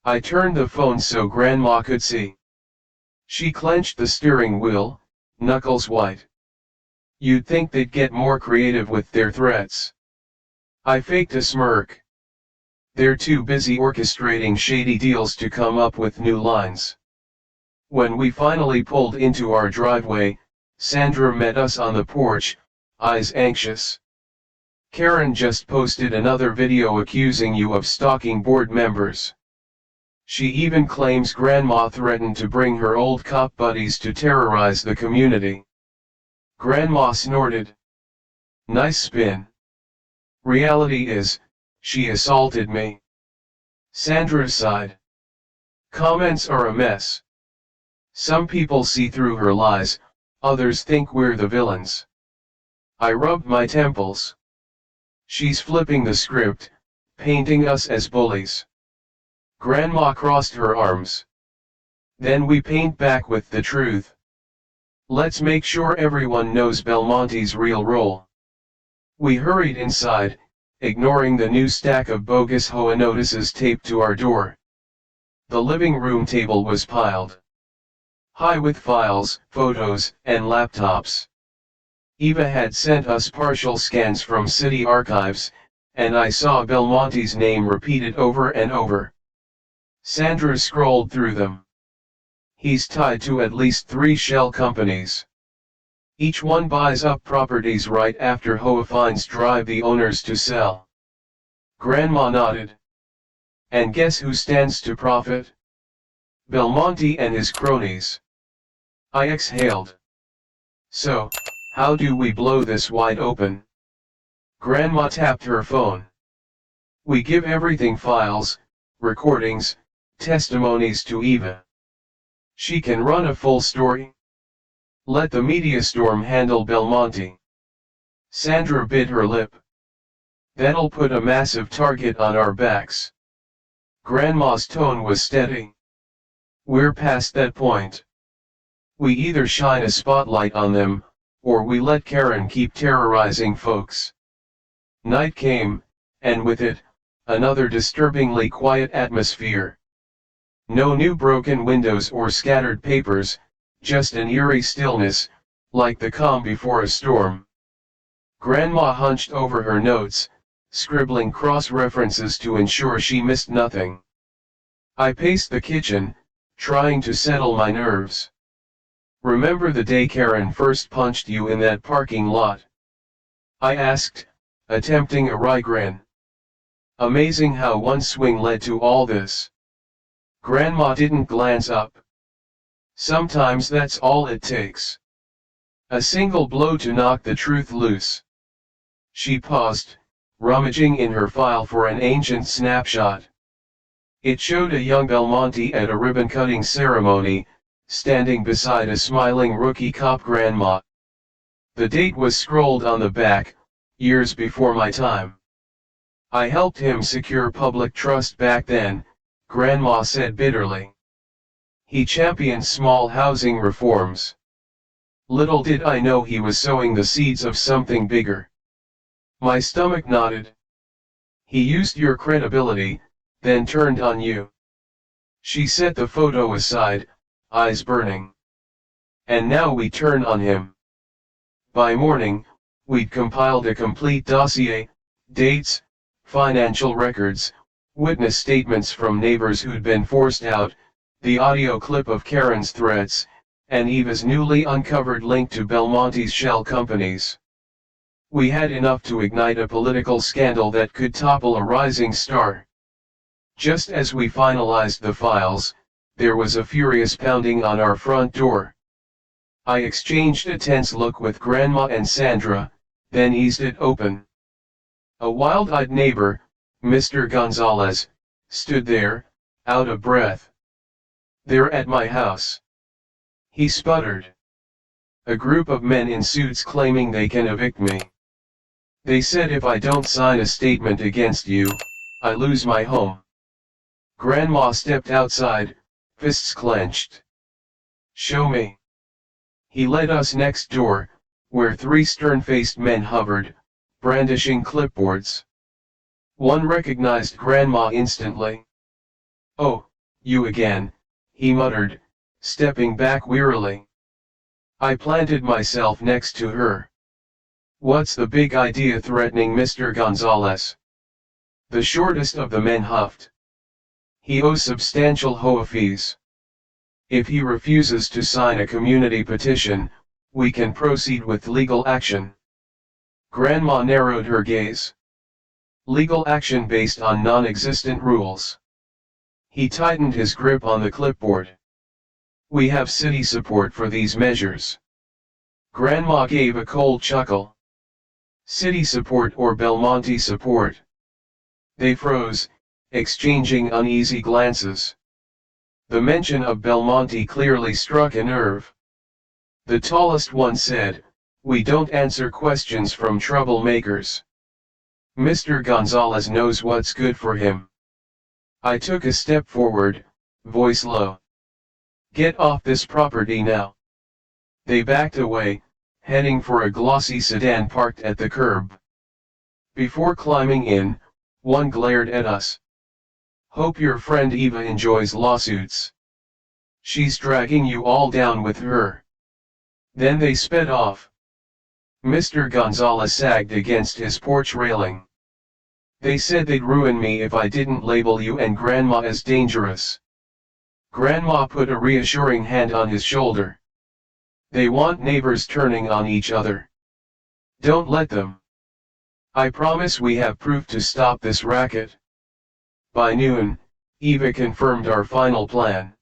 I turned the phone so Grandma could see. She clenched the steering wheel, knuckles white. You'd think they'd get more creative with their threats. I faked a smirk. They're too busy orchestrating shady deals to come up with new lines. When we finally pulled into our driveway, Sandra met us on the porch, eyes anxious. Karen just posted another video accusing you of stalking board members. She even claims Grandma threatened to bring her old cop buddies to terrorize the community. Grandma snorted. Nice spin. Reality is, she assaulted me. Sandra sighed. Comments are a mess. Some people see through her lies, others think we're the villains. I rubbed my temples. She's flipping the script, painting us as bullies. Grandma crossed her arms. Then we paint back with the truth. Let's make sure everyone knows Belmonte's real role. We hurried inside, ignoring the new stack of bogus HOA notices taped to our door. The living room table was piled high with files, photos, and laptops. Eva had sent us partial scans from city archives, and I saw Belmonte's name repeated over and over. Sandra scrolled through them. He's tied to at least 3 shell companies. Each one buys up properties right after HOA fines drive the owners to sell. Grandma nodded. And guess who stands to profit? Belmonte and his cronies. I exhaled. So, how do we blow this wide open? Grandma tapped her phone. We give everything: files, recordings, testimonies to Eva. She can run a full story. Let the media storm handle Belmonte. Sandra bit her lip. That'll put a massive target on our backs. Grandma's tone was steady. We're past that point. We either shine a spotlight on them, or we let Karam keep terrorizing folks. Night came, and with it, another disturbingly quiet atmosphere. No new broken windows or scattered papers, just an eerie stillness, like the calm before a storm. Grandma hunched over her notes, scribbling cross-references to ensure she missed nothing. I paced the kitchen, trying to settle my nerves. Remember the day Karam first punched you in that parking lot? I asked, attempting a wry grin. Amazing how one swing led to all this. Grandma didn't glance up. Sometimes that's all it takes. A single blow to knock the truth loose. She paused, rummaging in her file for an ancient snapshot. It showed a young Belmonte at a ribbon-cutting ceremony, standing beside a smiling rookie cop grandma. The date was scrolled on the back, years before my time. I helped him secure public trust back then, Grandma said bitterly. He championed small housing reforms. Little did I know he was sowing the seeds of something bigger. My stomach nodded. He used your credibility, then turned on you. She set the photo aside, eyes burning. And now we turn on him. By morning, we'd compiled a complete dossier: dates, financial records, witness statements from neighbors who'd been forced out, the audio clip of Karen's threats, and Eva's newly uncovered link to Belmonte's shell companies. We had enough to ignite a political scandal that could topple a rising star. Just as we finalized the files, there was a furious pounding on our front door. I exchanged a tense look with Grandma and Sandra, then eased it open. A wild-eyed neighbor, Mr. Gonzalez, stood there, out of breath. "They're at my house," he sputtered. "A group of men in suits claiming they can evict me. They said if I don't sign a statement against you, I lose my home." Grandma stepped outside, fists clenched. "Show me." He led us next door, where 3 stern-faced men hovered, brandishing clipboards. One recognized Grandma instantly. "Oh, you again," he muttered, stepping back wearily. I planted myself next to her. "What's the big idea threatening Mr. Gonzalez?" The shortest of the men huffed. "He owes substantial HOA fees. If he refuses to sign a community petition, we can proceed with legal action." Grandma narrowed her gaze. "Legal action based on non-existent rules." He tightened his grip on the clipboard. "We have city support for these measures." Grandma gave a cold chuckle. City support or Belmonte support? They froze, exchanging uneasy glances. The mention of Belmonte clearly struck a nerve. The tallest one said, "We don't answer questions from troublemakers. Mr. Gonzalez knows what's good for him." I took a step forward, voice low. "Get off this property now." They backed away, heading for a glossy sedan parked at the curb. Before climbing in, one glared at us. Hope your friend Eva enjoys lawsuits. She's dragging you all down with her. Then they sped off. Mr. Gonzalez sagged against his porch railing. They said they'd ruin me if I didn't label you and Grandma as dangerous. Grandma put a reassuring hand on his shoulder. They want neighbors turning on each other. Don't let them. I promise we have proof to stop this racket. By noon, Eva confirmed our final plan.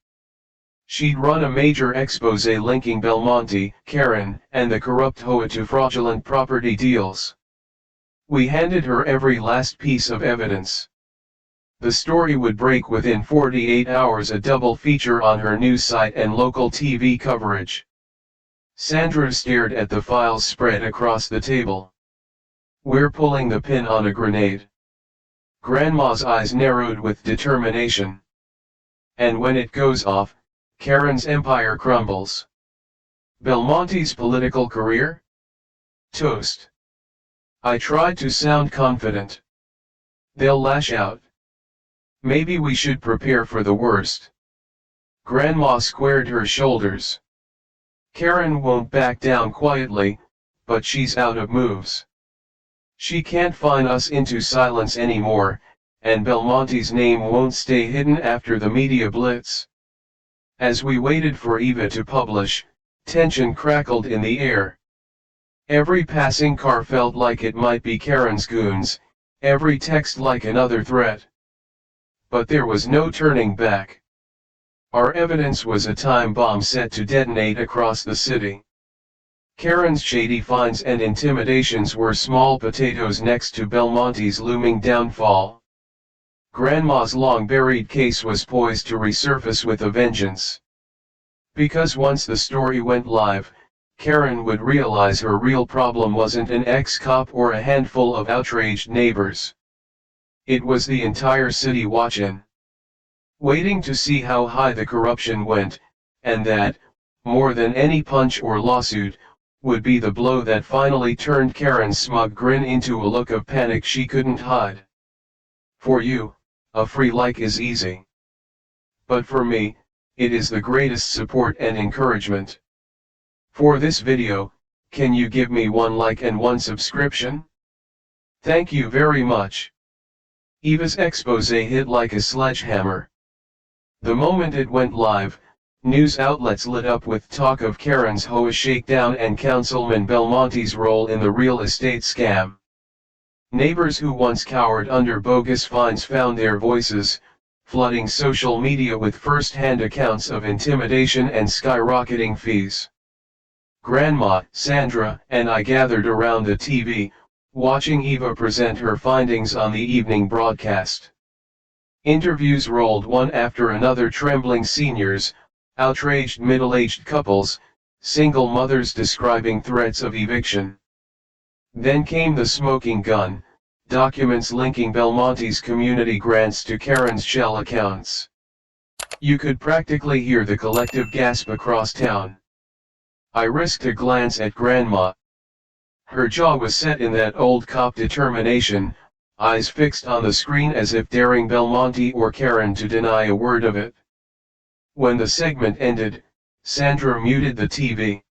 She'd run a major expose linking Belmonte, Karam, and the corrupt Hoa to fraudulent property deals. We handed her every last piece of evidence. The story would break within 48 hours, a double feature on her news site and local TV coverage. Sandra stared at the files spread across the table. We're pulling the pin on a grenade. Grandma's eyes narrowed with determination. And when it goes off, Karen's empire crumbles. Belmonte's political career? Toast. I tried to sound confident. They'll lash out. Maybe we should prepare for the worst. Grandma squared her shoulders. Karen won't back down quietly, but she's out of moves. She can't fine us into silence anymore, and Belmonte's name won't stay hidden after the media blitz. As we waited for Eva to publish, tension crackled in the air. Every passing car felt like it might be Karen's goons, every text like another threat. But there was no turning back. Our evidence was a time bomb set to detonate across the city. Karen's shady fines and intimidations were small potatoes next to Belmonte's looming downfall. Grandma's long-buried case was poised to resurface with a vengeance. Because once the story went live, Karen would realize her real problem wasn't an ex-cop or a handful of outraged neighbors. It was the entire city watching, waiting to see how high the corruption went, and that, more than any punch or lawsuit, would be the blow that finally turned Karen's smug grin into a look of panic she couldn't hide. For you, a free like is easy. But for me, it is the greatest support and encouragement. For this video, can you give me one like and one subscription? Thank you very much. Eva's expose hit like a sledgehammer. The moment it went live, news outlets lit up with talk of Karen's Hoa shakedown and Councilman Belmonte's role in the real estate scam. Neighbors who once cowered under bogus fines found their voices, flooding social media with first-hand accounts of intimidation and skyrocketing fees. Grandma, Sandra, and I gathered around the TV, watching Eva present her findings on the evening broadcast. Interviews rolled one after another, trembling seniors, outraged middle-aged couples, single mothers describing threats of eviction. Then came the smoking gun, documents linking Belmonte's community grants to Karen's shell accounts. You could practically hear the collective gasp across town. I risked a glance at Grandma. Her jaw was set in that old cop determination, eyes fixed on the screen as if daring Belmonte or Karen to deny a word of it. When the segment ended, Sandra muted the TV.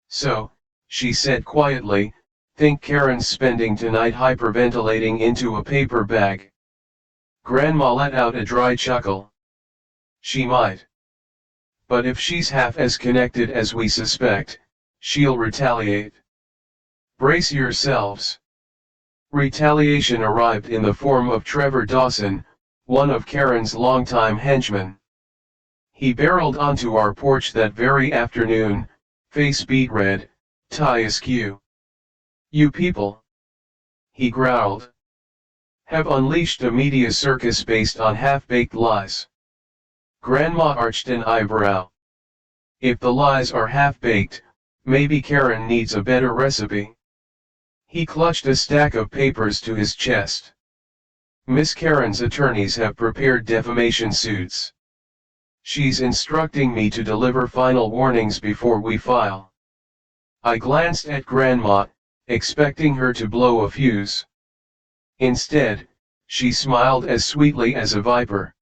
So, she said quietly, think Karen's spending tonight hyperventilating into a paper bag. Grandma let out a dry chuckle. She might. But if she's half as connected as we suspect, she'll retaliate. Brace yourselves. Retaliation arrived in the form of Trevor Dawson, one of Karen's longtime henchmen. He barreled onto our porch that very afternoon, face beet red, tie askew. You people, he growled, have unleashed a media circus based on half-baked lies. Grandma arched an eyebrow. If the lies are half-baked, maybe Karen needs a better recipe. He clutched a stack of papers to his chest. Miss Karen's attorneys have prepared defamation suits. She's instructing me to deliver final warnings before we file. I glanced at Grandma, expecting her to blow a fuse. Instead, she smiled as sweetly as a viper.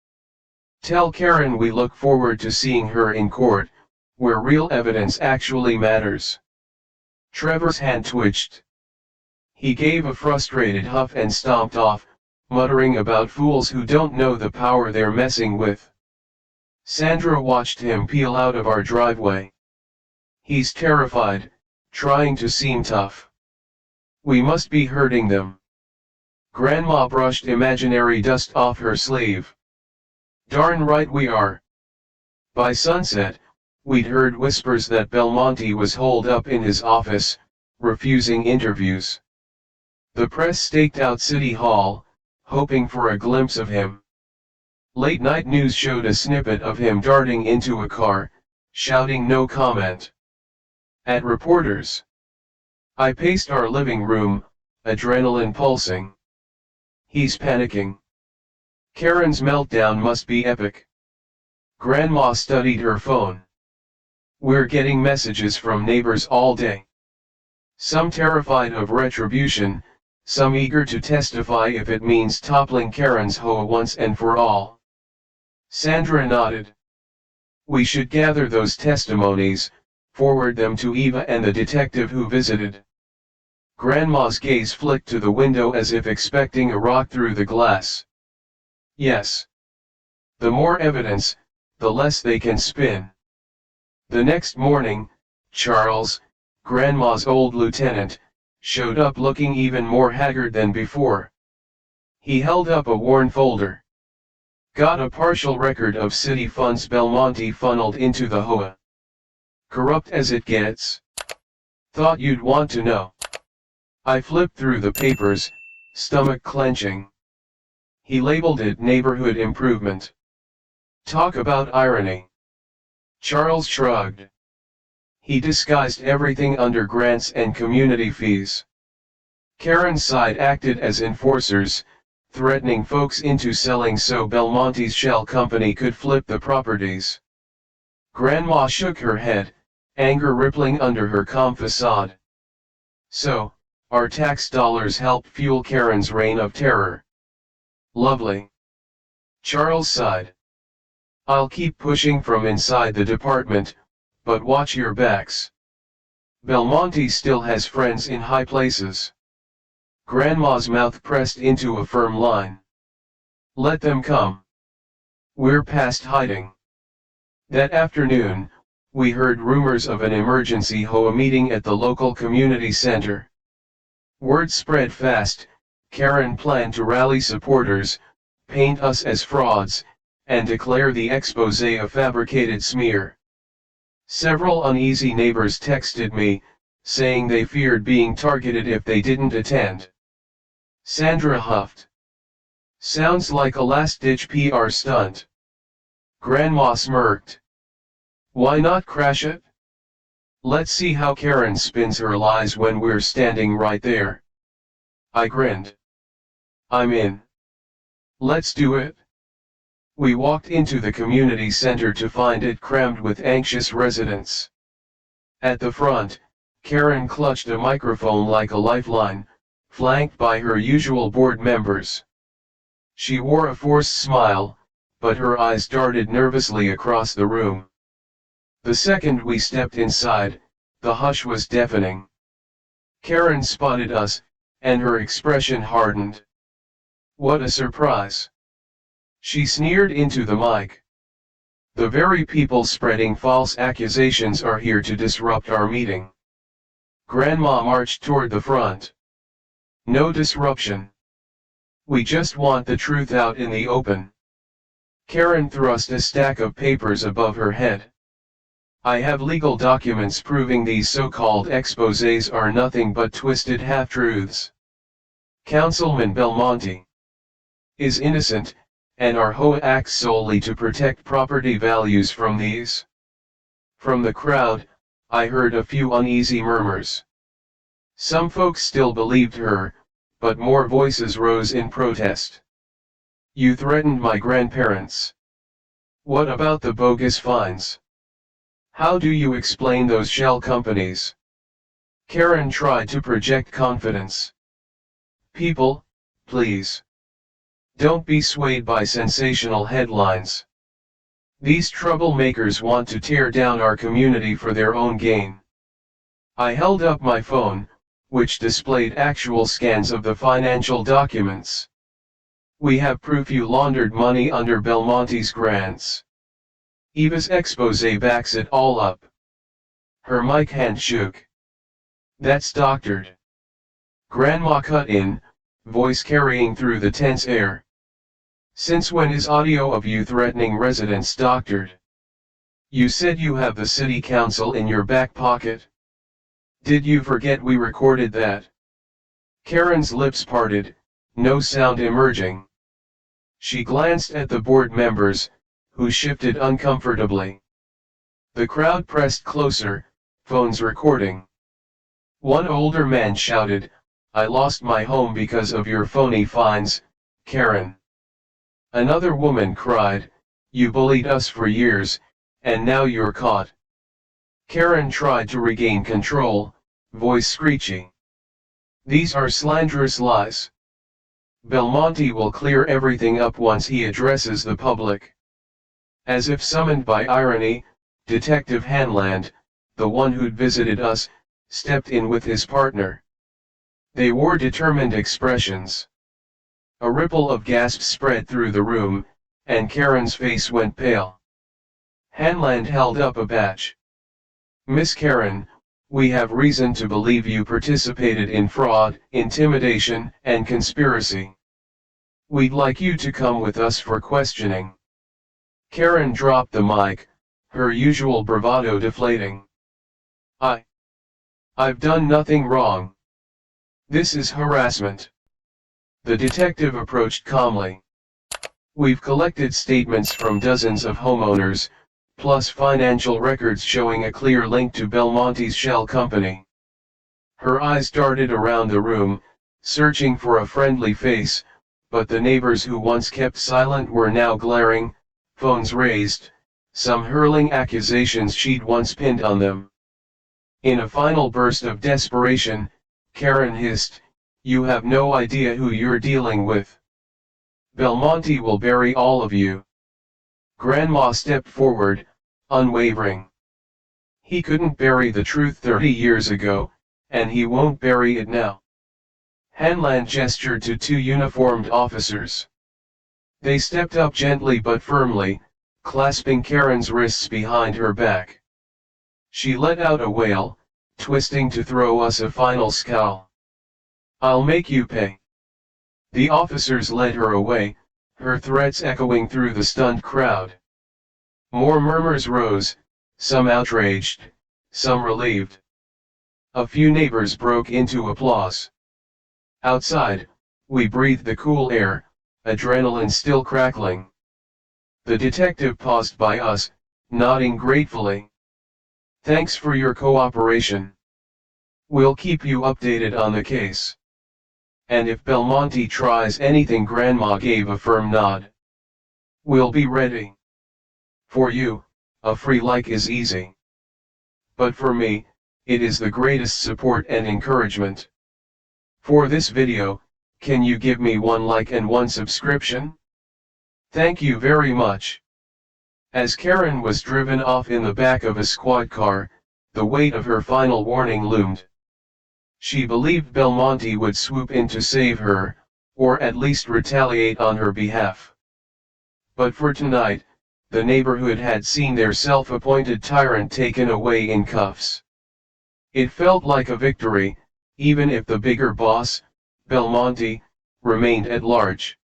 Tell Karen we look forward to seeing her in court, where real evidence actually matters. Trevor's hand twitched. He gave a frustrated huff and stomped off, muttering about fools who don't know the power they're messing with. Sandra watched him peel out of our driveway. He's terrified, trying to seem tough. We must be hurting them. Grandma brushed imaginary dust off her sleeve. Darn right we are. By sunset, we'd heard whispers that Belmonte was holed up in his office, refusing interviews. The press staked out City Hall, hoping for a glimpse of him. Late-night news showed a snippet of him darting into a car, shouting no comment at reporters. I paced our living room, adrenaline pulsing. He's panicking. Karen's meltdown must be epic. Grandma studied her phone. We're getting messages from neighbors all day. Some terrified of retribution, some eager to testify if it means toppling Karen's hoa once and for all. Sandra nodded. We should gather those testimonies, forward them to Eva and the detective who visited. Grandma's gaze flicked to the window as if expecting a rock through the glass. Yes. The more evidence, the less they can spin. The next morning, Charles, Grandma's old lieutenant, showed up looking even more haggard than before. He held up a worn folder. Got a partial record of city funds Belmonte funneled into the hoa. Corrupt as it gets. Thought you'd want to know. I flipped through the papers, stomach clenching. He labeled it neighborhood improvement. Talk about irony. Charles shrugged. He disguised everything under grants and community fees. Karen's side acted as enforcers, threatening folks into selling so Belmonte's shell company could flip the properties. Grandma shook her head, anger rippling under her calm facade. So, our tax dollars help fuel Karen's reign of terror. Lovely. Charles sighed. I'll keep pushing from inside the department, but watch your backs. Belmonte still has friends in high places. Grandma's mouth pressed into a firm line. Let them come. We're past hiding. That afternoon, we heard rumors of an emergency hoa meeting at the local community center. Word spread fast. Karen planned to rally supporters, paint us as frauds, and declare the expose a fabricated smear. Several uneasy neighbors texted me, saying they feared being targeted if they didn't attend. Sandra huffed. Sounds like a last-ditch PR stunt. Grandma smirked. Why not crash it? Let's see how Karen spins her lies when we're standing right there. I grinned. I'm in. Let's do it. We walked into the community center to find it crammed with anxious residents. At the front, Karen clutched a microphone like a lifeline, flanked by her usual board members. She wore a forced smile, but her eyes darted nervously across the room. The second we stepped inside, the hush was deafening. Karen spotted us, and her expression hardened. What a surprise! She sneered into the mic. The very people spreading false accusations are here to disrupt our meeting. Grandma marched toward the front. No disruption. We just want the truth out in the open. Karen thrust a stack of papers above her head. I have legal documents proving these so-called exposés are nothing but twisted half-truths. Councilman Belmonte is innocent, and our hoa acts solely to protect property values from these. From the crowd, I heard a few uneasy murmurs. Some folks still believed her, but more voices rose in protest. You threatened my grandparents. What about the bogus fines? How do you explain those shell companies? Karen tried to project confidence. People, please. Don't be swayed by sensational headlines. These troublemakers want to tear down our community for their own gain. I held up my phone, which displayed actual scans of the financial documents. We have proof you laundered money under Belmonte's grants. Eva's expose backs it all up. Her mic hand shook. That's doctored. Grandma cut in, voice carrying through the tense air. Since when is audio of you threatening residents doctored? You said you have the city council in your back pocket. Did you forget we recorded that? Karen's lips parted, no sound emerging. She glanced at the board members, who shifted uncomfortably. The crowd pressed closer, phones recording. One older man shouted, "I lost my home because of your phony fines, Karen." Another woman cried, "You bullied us for years, and now you're caught." Karen tried to regain control, voice screeching. "These are slanderous lies. Belmonte will clear everything up once he addresses the public." As if summoned by irony, Detective Hanland, the one who'd visited us, stepped in with his partner. They wore determined expressions. A ripple of gasps spread through the room, and Karen's face went pale. Hanland held up a badge. "Miss Karen, we have reason to believe you participated in fraud, intimidation, and conspiracy. We'd like you to come with us for questioning." Karen dropped the mic, her usual bravado deflating. I've done nothing wrong. This is harassment." The detective approached calmly. "We've collected statements from dozens of homeowners, plus financial records showing a clear link to Belmonte's shell company." Her eyes darted around the room, searching for a friendly face, but the neighbors who once kept silent were now glaring, phones raised, some hurling accusations she'd once pinned on them. In a final burst of desperation, Karen hissed, "You have no idea who you're dealing with. Belmonte will bury all of you." Grandma stepped forward, unwavering. "He couldn't bury the truth 30 years ago, and he won't bury it now." Hanland gestured to two uniformed officers. They stepped up gently but firmly, clasping Karen's wrists behind her back. She let out a wail, twisting to throw us a final scowl. "I'll make you pay." The officers led her away, her threats echoing through the stunned crowd. More murmurs rose, some outraged, some relieved. A few neighbors broke into applause. Outside, we breathed the cool air, adrenaline still crackling. The detective paused by us, nodding gratefully. "Thanks for your cooperation. We'll keep you updated on the case. And if Belmonte tries anything," Grandma gave a firm nod, "we'll be ready. For you, a free like is easy. But for me, it is the greatest support and encouragement. For this video, can you give me 1 like and 1 subscription? Thank you very much." As Karen was driven off in the back of a squad car, the weight of her final warning loomed. She believed Belmonte would swoop in to save her, or at least retaliate on her behalf. But for tonight, the neighborhood had seen their self-appointed tyrant taken away in cuffs. It felt like a victory, even if the bigger boss, Belmonte, remained at large.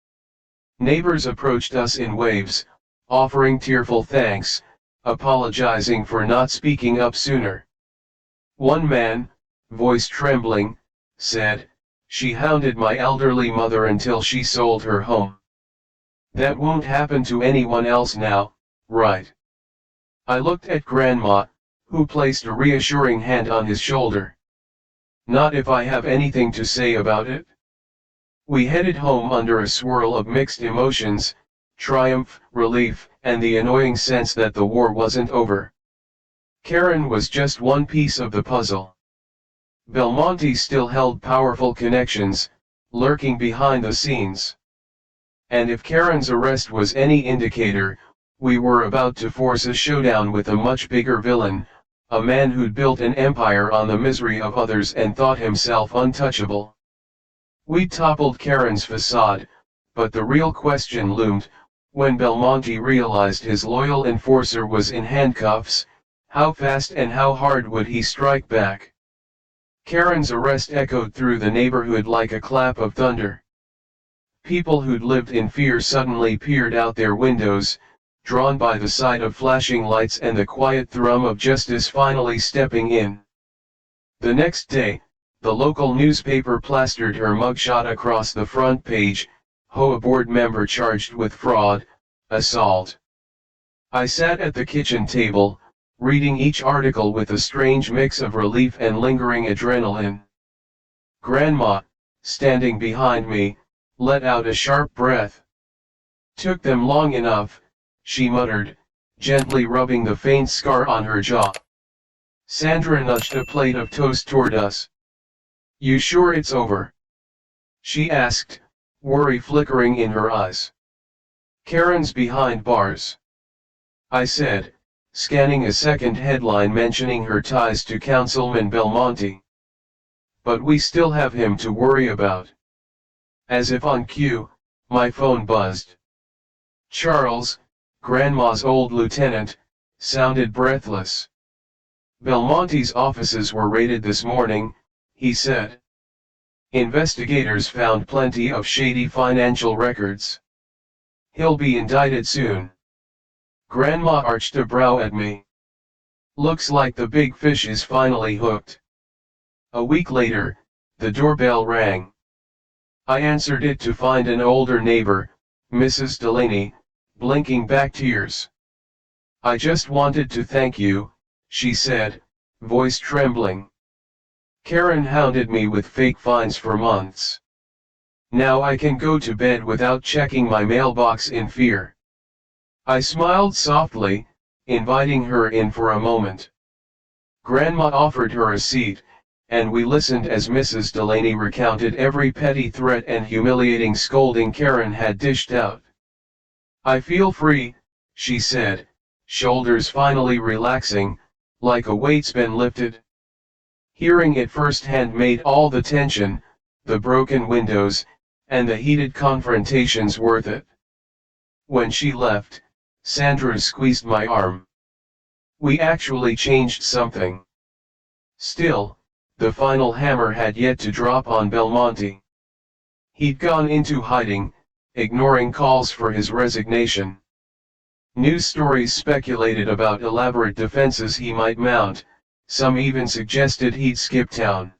Neighbors approached us in waves, offering tearful thanks, apologizing for not speaking up sooner. One man, voice trembling, said, "She hounded my elderly mother until she sold her home. That won't happen to anyone else now, right?" I looked at Grandma, who placed a reassuring hand on his shoulder. "Not if I have anything to say about it." We headed home under a swirl of mixed emotions, triumph, relief, and the annoying sense that the war wasn't over. Karen was just one piece of the puzzle. Belmonte still held powerful connections, lurking behind the scenes. And if Karen's arrest was any indicator, we were about to force a showdown with a much bigger villain, a man who'd built an empire on the misery of others and thought himself untouchable. We toppled Karen's facade, but the real question loomed, when Belmonte realized his loyal enforcer was in handcuffs. How fast and how hard would he strike back? Karen's arrest echoed through the neighborhood like a clap of thunder. People who'd lived in fear suddenly peered out their windows, drawn by the sight of flashing lights and the quiet thrum of justice finally stepping in. The next day, the local newspaper plastered her mugshot across the front page, "Hoa board member charged with fraud, assault." I sat at the kitchen table, reading each article with a strange mix of relief and lingering adrenaline. Grandma, standing behind me, let out a sharp breath. "Took them long enough," she muttered, gently rubbing the faint scar on her jaw. Sandra nudged a plate of toast toward us. "You sure it's over?" she asked, worry flickering in her eyes. "Karen's behind bars," I said, scanning a second headline mentioning her ties to Councilman Belmonte. "But we still have him to worry about." As if on cue, my phone buzzed. Charles, Grandma's old lieutenant, sounded breathless. "Belmonte's offices were raided this morning," he said. "Investigators found plenty of shady financial records. He'll be indicted soon." Grandma arched a brow at me. "Looks like the big fish is finally hooked." A week later, the doorbell rang. I answered it to find an older neighbor, Mrs. Delaney, blinking back tears. "I just wanted to thank you," she said, voice trembling. "Karen hounded me with fake fines for months. Now I can go to bed without checking my mailbox in fear." I smiled softly, inviting her in for a moment. Grandma offered her a seat, and we listened as Mrs. Delaney recounted every petty threat and humiliating scolding Karen had dished out. "I feel free," she said, shoulders finally relaxing, like a weight's been lifted. Hearing it firsthand made all the tension, the broken windows, and the heated confrontations worth it. When she left, Sandra squeezed my arm. We actually changed something. Still, the final hammer had yet to drop on Belmonte. He'd gone into hiding, ignoring calls for his resignation. News stories speculated about elaborate defenses he might mount, some even suggested he'd skip town.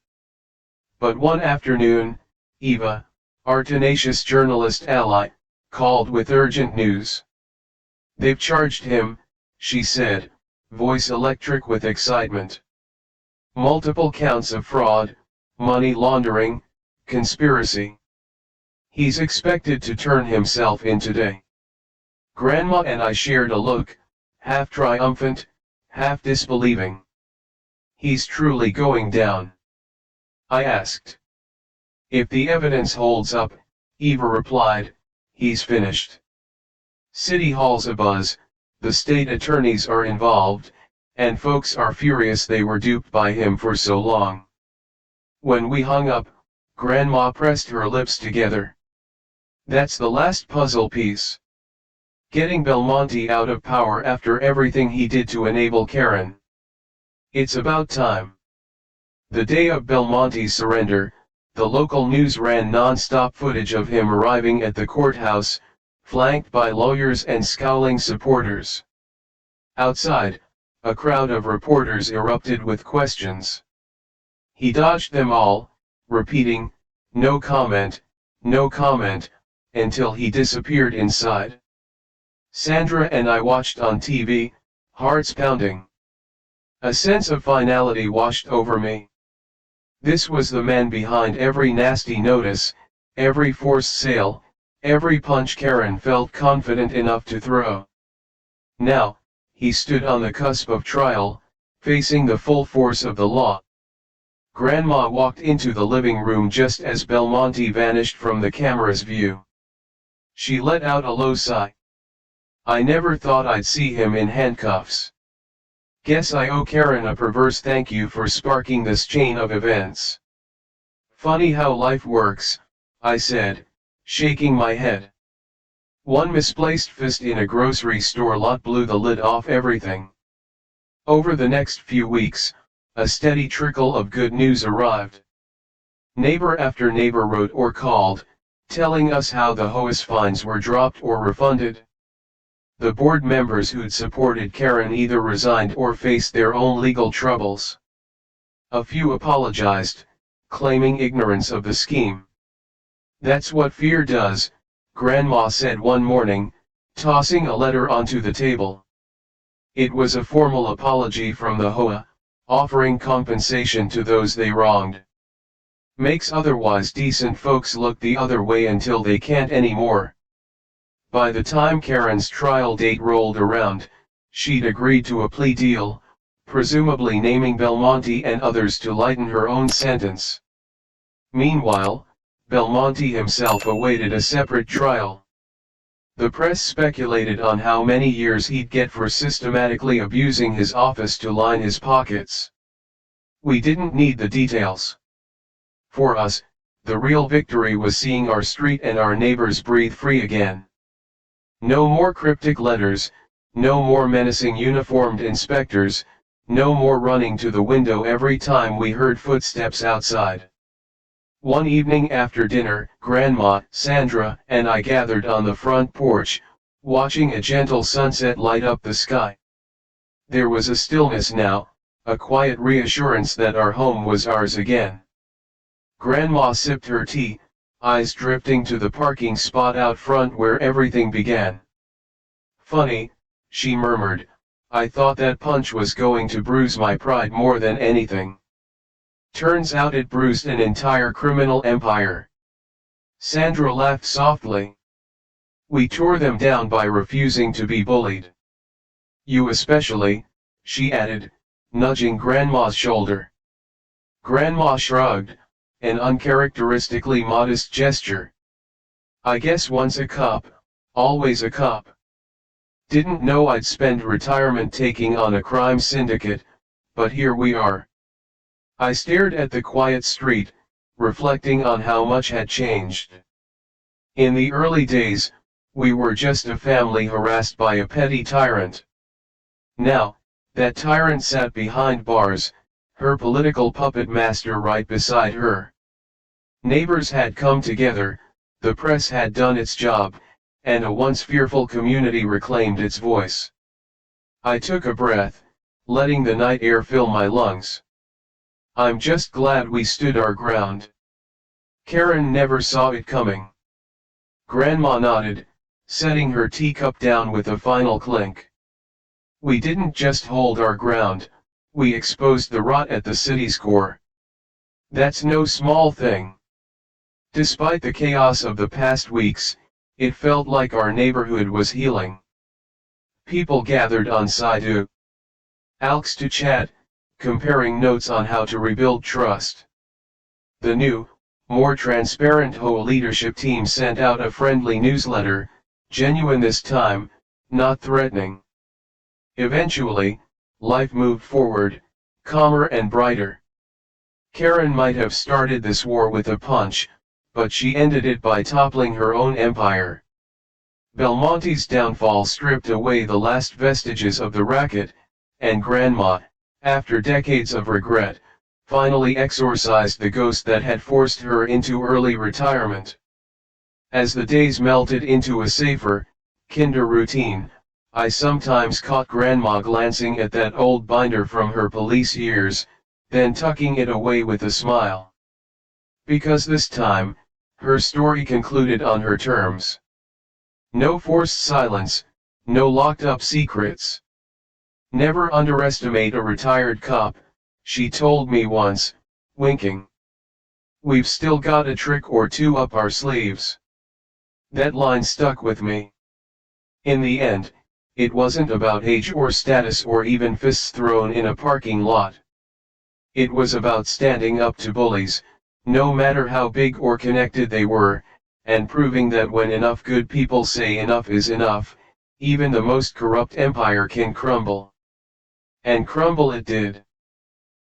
But one afternoon, Eva, our tenacious journalist ally, called with urgent news. "They've charged him," she said, voice electric with excitement. "Multiple counts of fraud, money laundering, conspiracy. He's expected to turn himself in today." Grandma and I shared a look, half triumphant, half disbelieving. "He's truly going down?" I asked. "If the evidence holds up," Eva replied, "he's finished. City Hall's abuzz, the state attorneys are involved, and folks are furious they were duped by him for so long." When we hung up, Grandma pressed her lips together. "That's the last puzzle piece. Getting Belmonte out of power after everything he did to enable Karen. It's about time." The day of Belmonte's surrender, the local news ran non-stop footage of him arriving at the courthouse, flanked by lawyers and scowling supporters. Outside, a crowd of reporters erupted with questions. He dodged them all, repeating, "No comment, no comment," until he disappeared inside. Sandra and I watched on TV, hearts pounding. A sense of finality washed over me. This was the man behind every nasty notice, every forced sale, every punch Karen felt confident enough to throw. Now, he stood on the cusp of trial, facing the full force of the law. Grandma walked into the living room just as Belmonte vanished from the camera's view. She let out a low sigh. I never thought I'd see him in handcuffs. Guess I owe Karen a perverse thank you for sparking this chain of events. Funny how life works, I said, shaking my head. One misplaced fist in a grocery store lot blew the lid off everything. Over the next few weeks, a steady trickle of good news arrived. Neighbor after neighbor wrote or called, telling us how the hose fines were dropped or refunded. The board members who'd supported Karen either resigned or faced their own legal troubles. A few apologized, claiming ignorance of the scheme. That's what fear does, Grandma said one morning, tossing a letter onto the table. It was a formal apology from the HOA, offering compensation to those they wronged. Makes otherwise decent folks look the other way until they can't anymore. By the time Karen's trial date rolled around, she'd agreed to a plea deal, presumably naming Belmonte and others to lighten her own sentence. Meanwhile, Belmonte himself awaited a separate trial. The press speculated on how many years he'd get for systematically abusing his office to line his pockets. We didn't need the details. For us, the real victory was seeing our street and our neighbors breathe free again. No more cryptic letters, no more menacing uniformed inspectors, no more running to the window every time we heard footsteps outside. One evening after dinner, Grandma, Sandra, and I gathered on the front porch, watching a gentle sunset light up the sky. There was a stillness now, a quiet reassurance that our home was ours again. Grandma sipped her tea, eyes drifting to the parking spot out front where everything began. Funny, she murmured, I thought that punch was going to bruise my pride more than anything. Turns out it bruised an entire criminal empire. Sandra laughed softly. We tore them down by refusing to be bullied. You especially, she added, nudging Grandma's shoulder. Grandma shrugged, an uncharacteristically modest gesture. I guess once a cop, always a cop. Didn't know I'd spend retirement taking on a crime syndicate, but here we are. I stared at the quiet street, reflecting on how much had changed. In the early days, we were just a family harassed by a petty tyrant. Now, that tyrant sat behind bars, her political puppet master right beside her. Neighbors had come together, the press had done its job, and a once fearful community reclaimed its voice. I took a breath, letting the night air fill my lungs. I'm just glad we stood our ground. Karen never saw it coming. Grandma nodded, setting her teacup down with a final clink. We didn't just hold our ground, we exposed the rot at the city's core. That's no small thing. Despite the chaos of the past weeks, it felt like our neighborhood was healing. People gathered on Sidhu Alks to chat, comparing notes on how to rebuild trust. The new, more transparent HOA leadership team sent out a friendly newsletter, genuine this time, not threatening. Eventually, life moved forward, calmer and brighter. Karen might have started this war with a punch, but she ended it by toppling her own empire. Belmonte's downfall stripped away the last vestiges of the racket, and Grandma, after decades of regret, finally exorcised the ghost that had forced her into early retirement. As the days melted into a safer, kinder routine, I sometimes caught Grandma glancing at that old binder from her police years, then tucking it away with a smile. Because this time, her story concluded on her terms. No forced silence, no locked-up secrets. Never underestimate a retired cop, she told me once, winking. We've still got a trick or two up our sleeves. That line stuck with me. In the end, it wasn't about age or status or even fists thrown in a parking lot. It was about standing up to bullies, no matter how big or connected they were, and proving that when enough good people say enough is enough, even the most corrupt empire can crumble. And crumble it did.